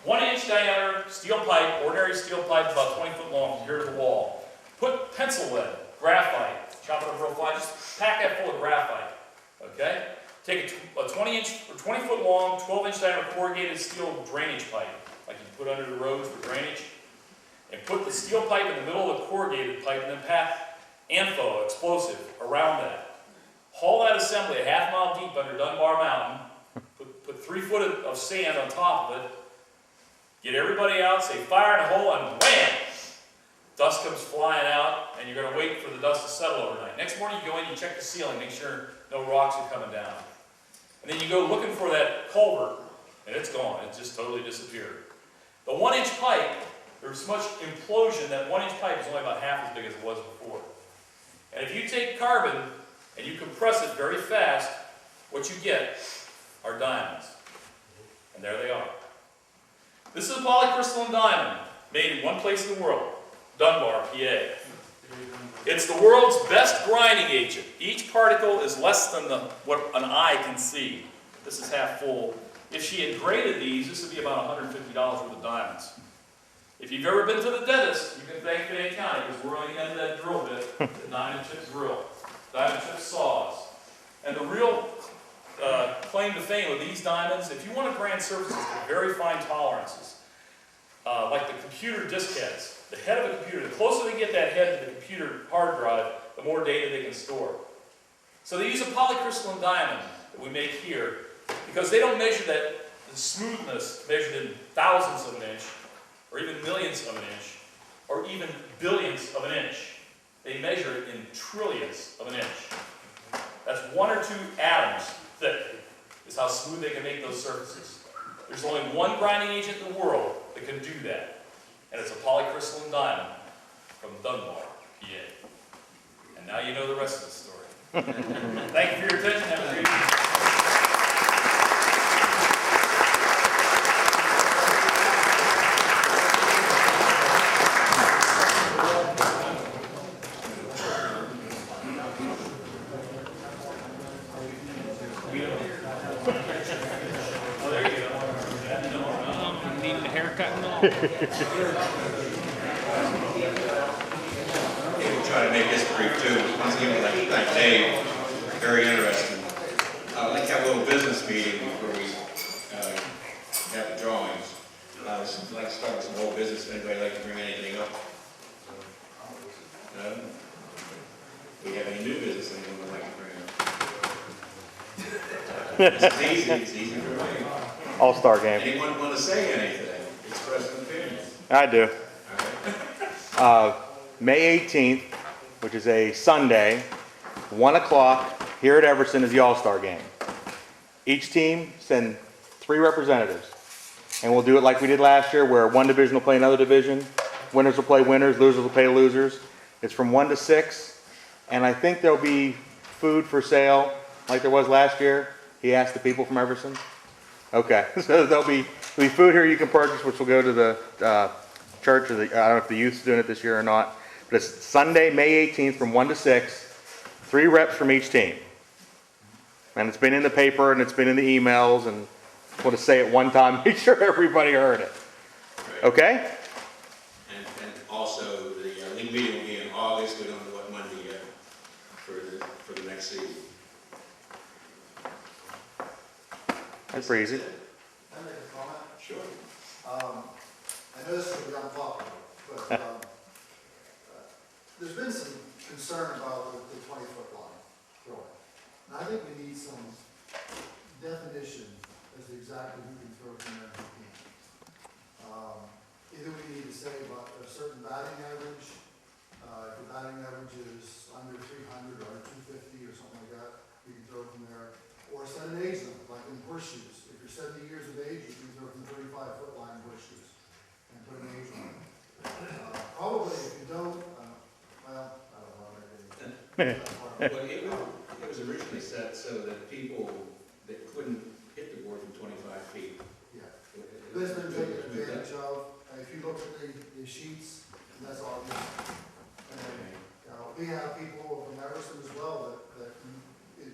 1-inch diameter steel pipe, ordinary steel pipe, about 20 foot long, from here to the wall. Put pencil lead, graphite, chop it up real fine, just pack that full of graphite, okay? Take a 20-inch or 20 foot long, 12-inch diameter corrugated steel drainage pipe, like you put under the roads for drainage, and put the steel pipe in the middle of the corrugated pipe, and then pack ANFO, explosive, around that. Haul that assembly a half mile deep under Dunbar Mountain, put 3 foot of sand on top of it, get everybody out, say fire in a hole, and wham! Dust comes flying out, and you're going to wait for the dust to settle overnight. Next morning you go in, you check the ceiling, make sure no rocks are coming down. And then you go looking for that culvert, and it's gone. It just totally disappeared. The 1-inch pipe, there's so much implosion that 1-inch pipe is only about half as big as it was before. And if you take carbon and you compress it very fast, what you get are diamonds. And there they are. This is a polycrystalline diamond made in one place in the world, Dunbar, PA. It's the world's best grinding agent. Each particle is less than what an eye can see. This is half full. If she had graded these, this would be about $150 worth of diamonds. If you've ever been to the dentist, you can thank Banquet County because we're on the end of that drill bit, the diamond chip drill, diamond chip saws. And the real claim to fame of these diamonds, if you want to grind surfaces to very fine tolerances, like the computer disk heads, the head of a computer, the closer they get that head to the computer hard drive, the more data they can store. So they use a polycrystalline diamond that we make here because they don't measure the smoothness measured in thousandths of an inch, or even millionths of an inch, or even billionths of an inch. They measure it in trillions of an inch. That's 1 or 2 atoms thick is how smooth they can make those surfaces. There's only one grinding agent in the world that can do that, and it's a polycrystalline diamond from Dunbar, PA. And now you know the rest of the story. Thank you for your attention. Have a great evening. We'll try to make this brief too. Once again, I'd like to thank Dave. Very interesting. I'd like to have a little business meeting before we have the drawings. I'd like to start with some old business. Anybody like to bring anything up? No? we have any new business anyone would like to bring up? This is easy, it's easy for me. All-star game. Anyone want to say anything? Express an opinion. I do. All right. May 18th, which is a Sunday, 1 o'clock, here at Everson is the All-Star game. Each team send 3 representatives. And we'll do it like we did last year, where one division will play another division. Winners will play winners, losers will play losers. It's from 1 to 6. And I think there'll be food for sale, like there was last year. He asked the people from Everson. Okay, so there'll be food here you can purchase, which will go to the church, or I don't know if the youth's doing it this year or not. But it's Sunday, May 18th from 1 to 6, 3 reps from each team. And it's been in the paper and it's been in the emails, and I want to say it one time, make sure everybody heard it. Okay? And also, the league meeting will be in August, we don't know what Monday yet, for the next season. That's pretty easy. Can I make a comment? Sure. I know this is going to be unpopular, but there's been some concern about the 20-foot line throwing. And I think we need some definition as to exactly who can throw from there and who can't. Either we need to say about a certain batting average, if the batting average is under 300 or 250 or something like that, we can throw from there. Or set an age limit, like in horseshoes. If you're 70 years of age, you can throw from the 35-foot line horseshoes and put an age limit. Probably if you don't, well, I don't know, maybe. But it was originally set so that people that couldn't hit the board from 25 feet. Yeah. This has been taken advantage of. If you look at the sheets, that's obvious. And, we have people from Everson as well that it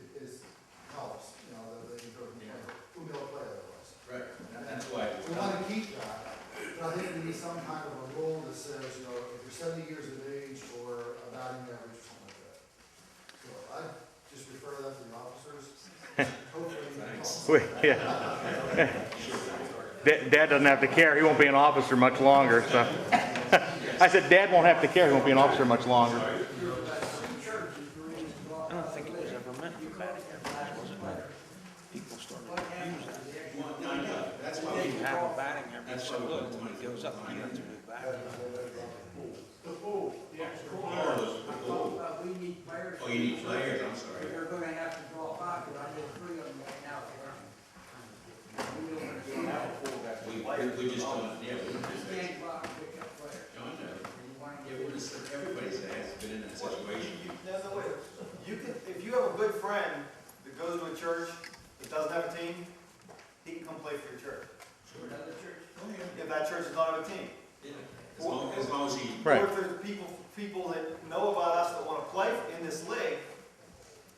helps, that they can throw from the who don't play otherwise. Right. And that's why it was We done. want to keep that, but I think we need some kind of a rule that says, if you're 70 years of age or a batting average or something like that. So I just refer that to the officers. Hopefully, Wait, yeah. Dad doesn't have to care. He won't be an officer much longer, so. I said Dad won't have to care. He won't be an officer much longer. I don't think it was ever meant for batting average, was it? People started to use that. That's why You have a batting average, That's so why we good, put when it goes up, you have to move back. We need players. Oh, you need players, I'm sorry. We're gonna have to draw five, because I know 3 of them right now. We just don't, yeah, we You just. can't go out and pick up players. No, I know. And you want to Yeah, we're just, everybody's has been in that situation. No, wait. You can, if you have a good friend that goes to a church that doesn't have a team, he can come play for your church. another church. If that church is not a team. As long as he. Right. Or if there's people that know about us that want to play in this league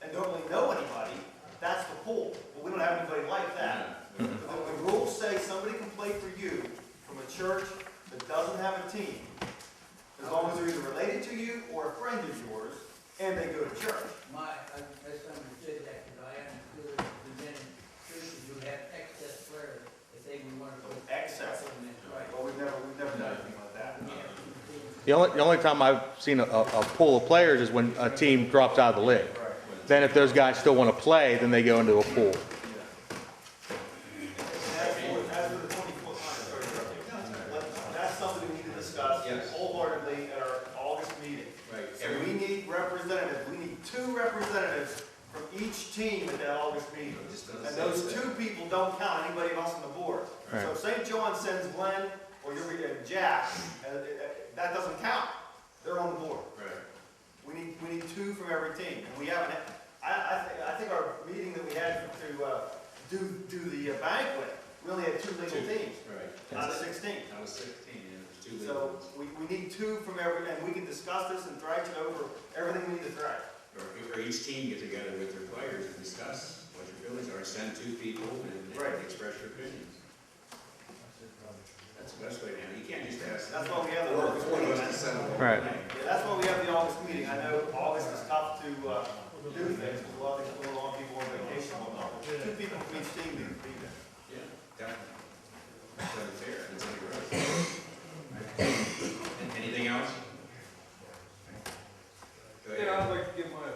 and don't really know anybody, that's the pool. But we don't have anybody like that. The rules say somebody can play for you from a church that doesn't have a team, as long as they're either related to you or a friend of yours, and they go to church. I misunderstood that, because I understood the men churches who have excess players, if they would want to put Excess. in this, right? Well, we've never done anything like that. The only time I've seen a pool of players is when a team drops out of the league. Then if those guys still want to play, then they go into a pool. As for the 20-foot line, that's something we need to discuss Yes. wholeheartedly at our August meeting. Right. So we need representatives, we need 2 representatives from each team at that August meeting. And those 2 people don't count anybody else on the board. So if St. John sends Glenn or Jack, that doesn't count. They're on the board. Right. We need 2 from every team. And we haven't, I think our meeting that we had to do the banquet, we only had 2 legal teams Right. out of 16. I was 16, and it was 2 So legal. we need 2 from every, and we can discuss this and thrash it over, everything we need to thrash. Or each team get together with their players and discuss what your feelings are, send 2 people and Right. express your opinions. That's the best way to handle it. You can't just ask. That's why we have the Or August four of meeting. us to settle. Right. Yeah, that's why we have the August meeting. I know August is tough to do things, because a lot of people on vacation and whatnot. 2 people from each team need to be there. Yeah, definitely. That's only fair, and it's only right. Anything else? Go ahead. Yeah, I'd like to give my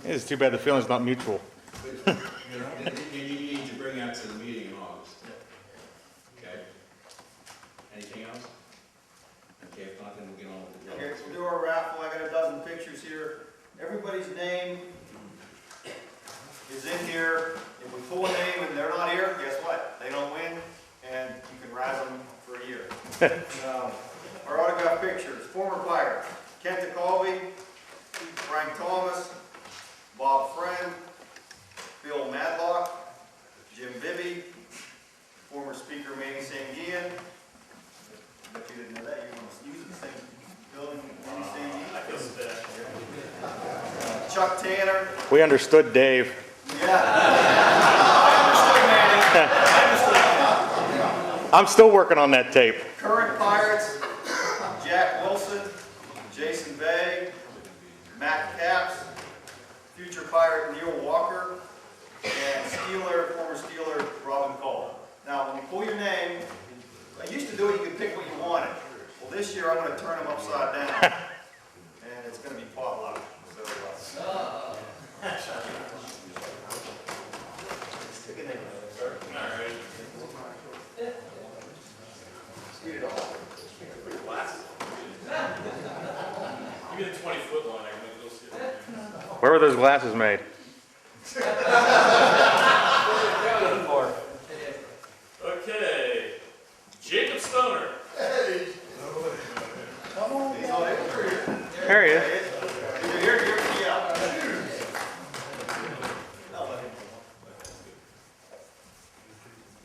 It's too bad the feeling's not mutual. Then you need to bring that to the meeting in August. Okay? Anything else? Okay, if not, then we'll get on with the Okay, drawings. we'll do our raffle. I got a dozen pictures here. Everybody's name is in here. If we pull a name and they're not here, guess what? They don't win, and you can razz them for a year. Our autograph pictures, former Pirates, Kent DeCalby, Frank Thomas, Bob Friend, Bill Madlock, Jim Bibby, former Speaker Manny Sanguian. But you didn't know that, you want to use the same building, Manny Sanguian. I feel bad. Chuck Tanner, We understood Dave. yeah. I understood, Manny. I'm still working on that tape. Current Pirates, Jack Wilson, Jason Bay, Matt Capps, future Pirate Neil Walker, and Steeler, former Steeler Robin Cole. Now, when you pull your name, I used to do it, you could pick what you wanted. Well, this year I'm going to turn them upside down, and it's going to be potluck. So, stick a name in there, sir. All right. Read it all. Glasses. Give me the 20-foot line there, make those sit. Where were those glasses made? Okay. Jacob Stoner. Come on. He's on it. There he is. Either here or here, yeah. I'll let him.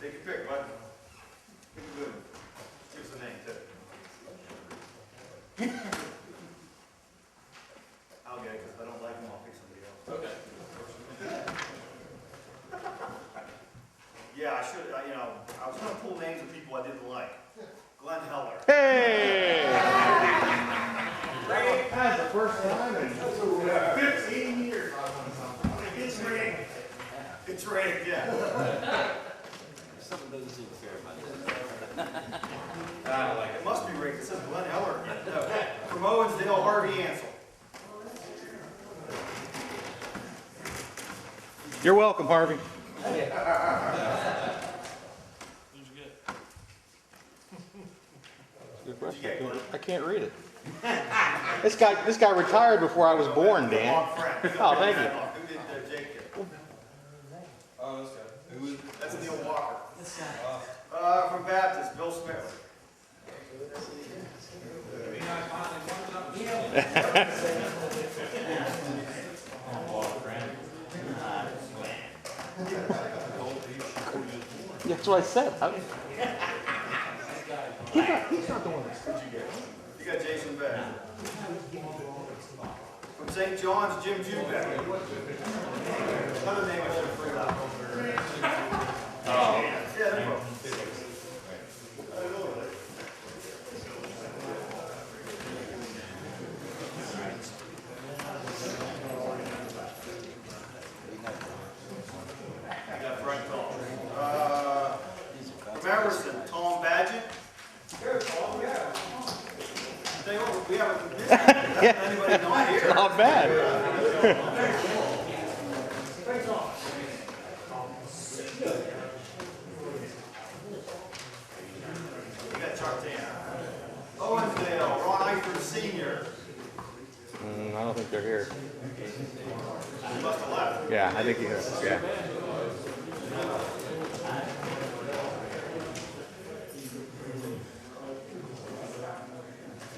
Take your pick, bud. Pick a good one. Give us a name, too. I'll get it, because if I don't like him, I'll pick somebody else. Okay. Yeah, I should, I was gonna pull names of people I didn't like. Glenn Heller. Hey! That's the first time in 15 years. It's rigged. It's rigged, yeah. It must be rigged. It says Glenn Heller. No. From Owensdale, Harvey Ansel. You're welcome, Harvey. Who'd you get? Good question. I can't read it. This guy retired before I was born, Dan. Bob Friend. Oh, thank you. Who did Jake get? Oh, this guy. Who is? That's Neil Walker. From Baptist, Bill Smith. That's what I said. You got Jason Beck. From St. John's, Jim Jubeck. Another name I should have figured out. Yeah, there you go. I got Frank Tom. From Everson, Tom Badgett. Tell you what, we haven't missed anybody not here. Not bad. We got Chuck Tanner. Owensdale, Ron Eifert Sr. I don't think they're here. He must have left. Yeah, I think he is. Yeah.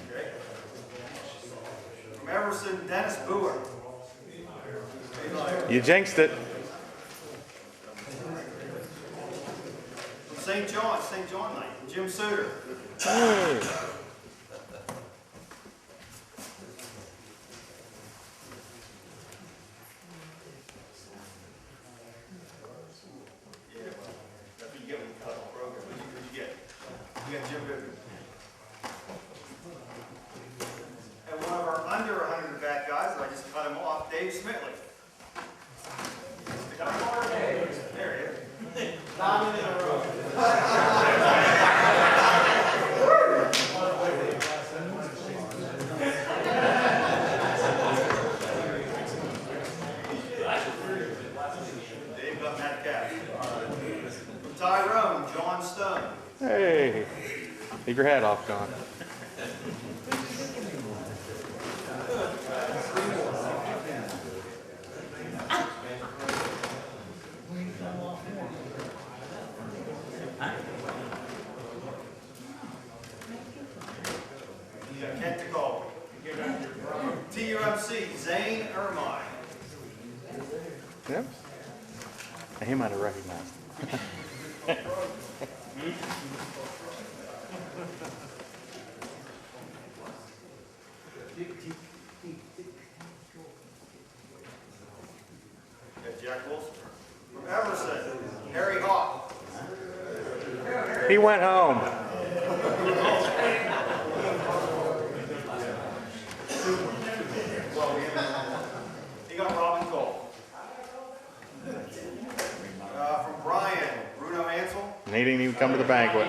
Okay. From Everson, Dennis Boer. He's not here. You jinxed it. From St. John Knight, Jim Suter. Hey. Yeah, well, that's what you get when you cut off program. What'd you get? You got Jim Bibby. And one of our under 100 bat guys, I just cut him off, Dave Smitley. There he is. 9 in a row. John Stone. Hey, leave your hat off, John. Kent DeGaul. TUMC, Zane Ermine. Yep. He might have recognized. Got Jack Wilson. From Everson, Harry Hawk. He went home. He got Robin Cole. From Brian, Bruno Ansel. And he didn't even come to the banquet.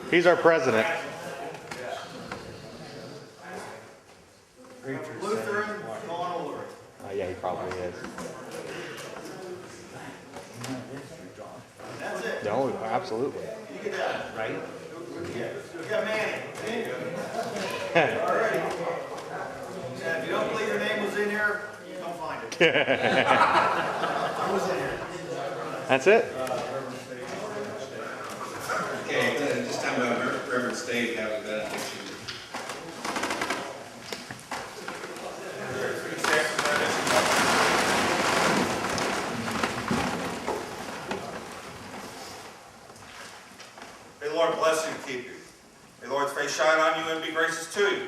He's our president. From Lutheran, Dawn Ulrich. Yeah, he probably is. That's it. No, absolutely. You get that. Right? We got Manny. All right. And if you don't believe your name was in here, you don't find it. I was in here. That's it. Okay, this time Reverend State have a benediction. May the Lord bless you and keep you. May the Lord's face shine on you and be gracious to you.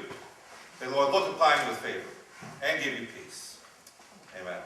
May the Lord look upon you with favor and give you peace. Amen.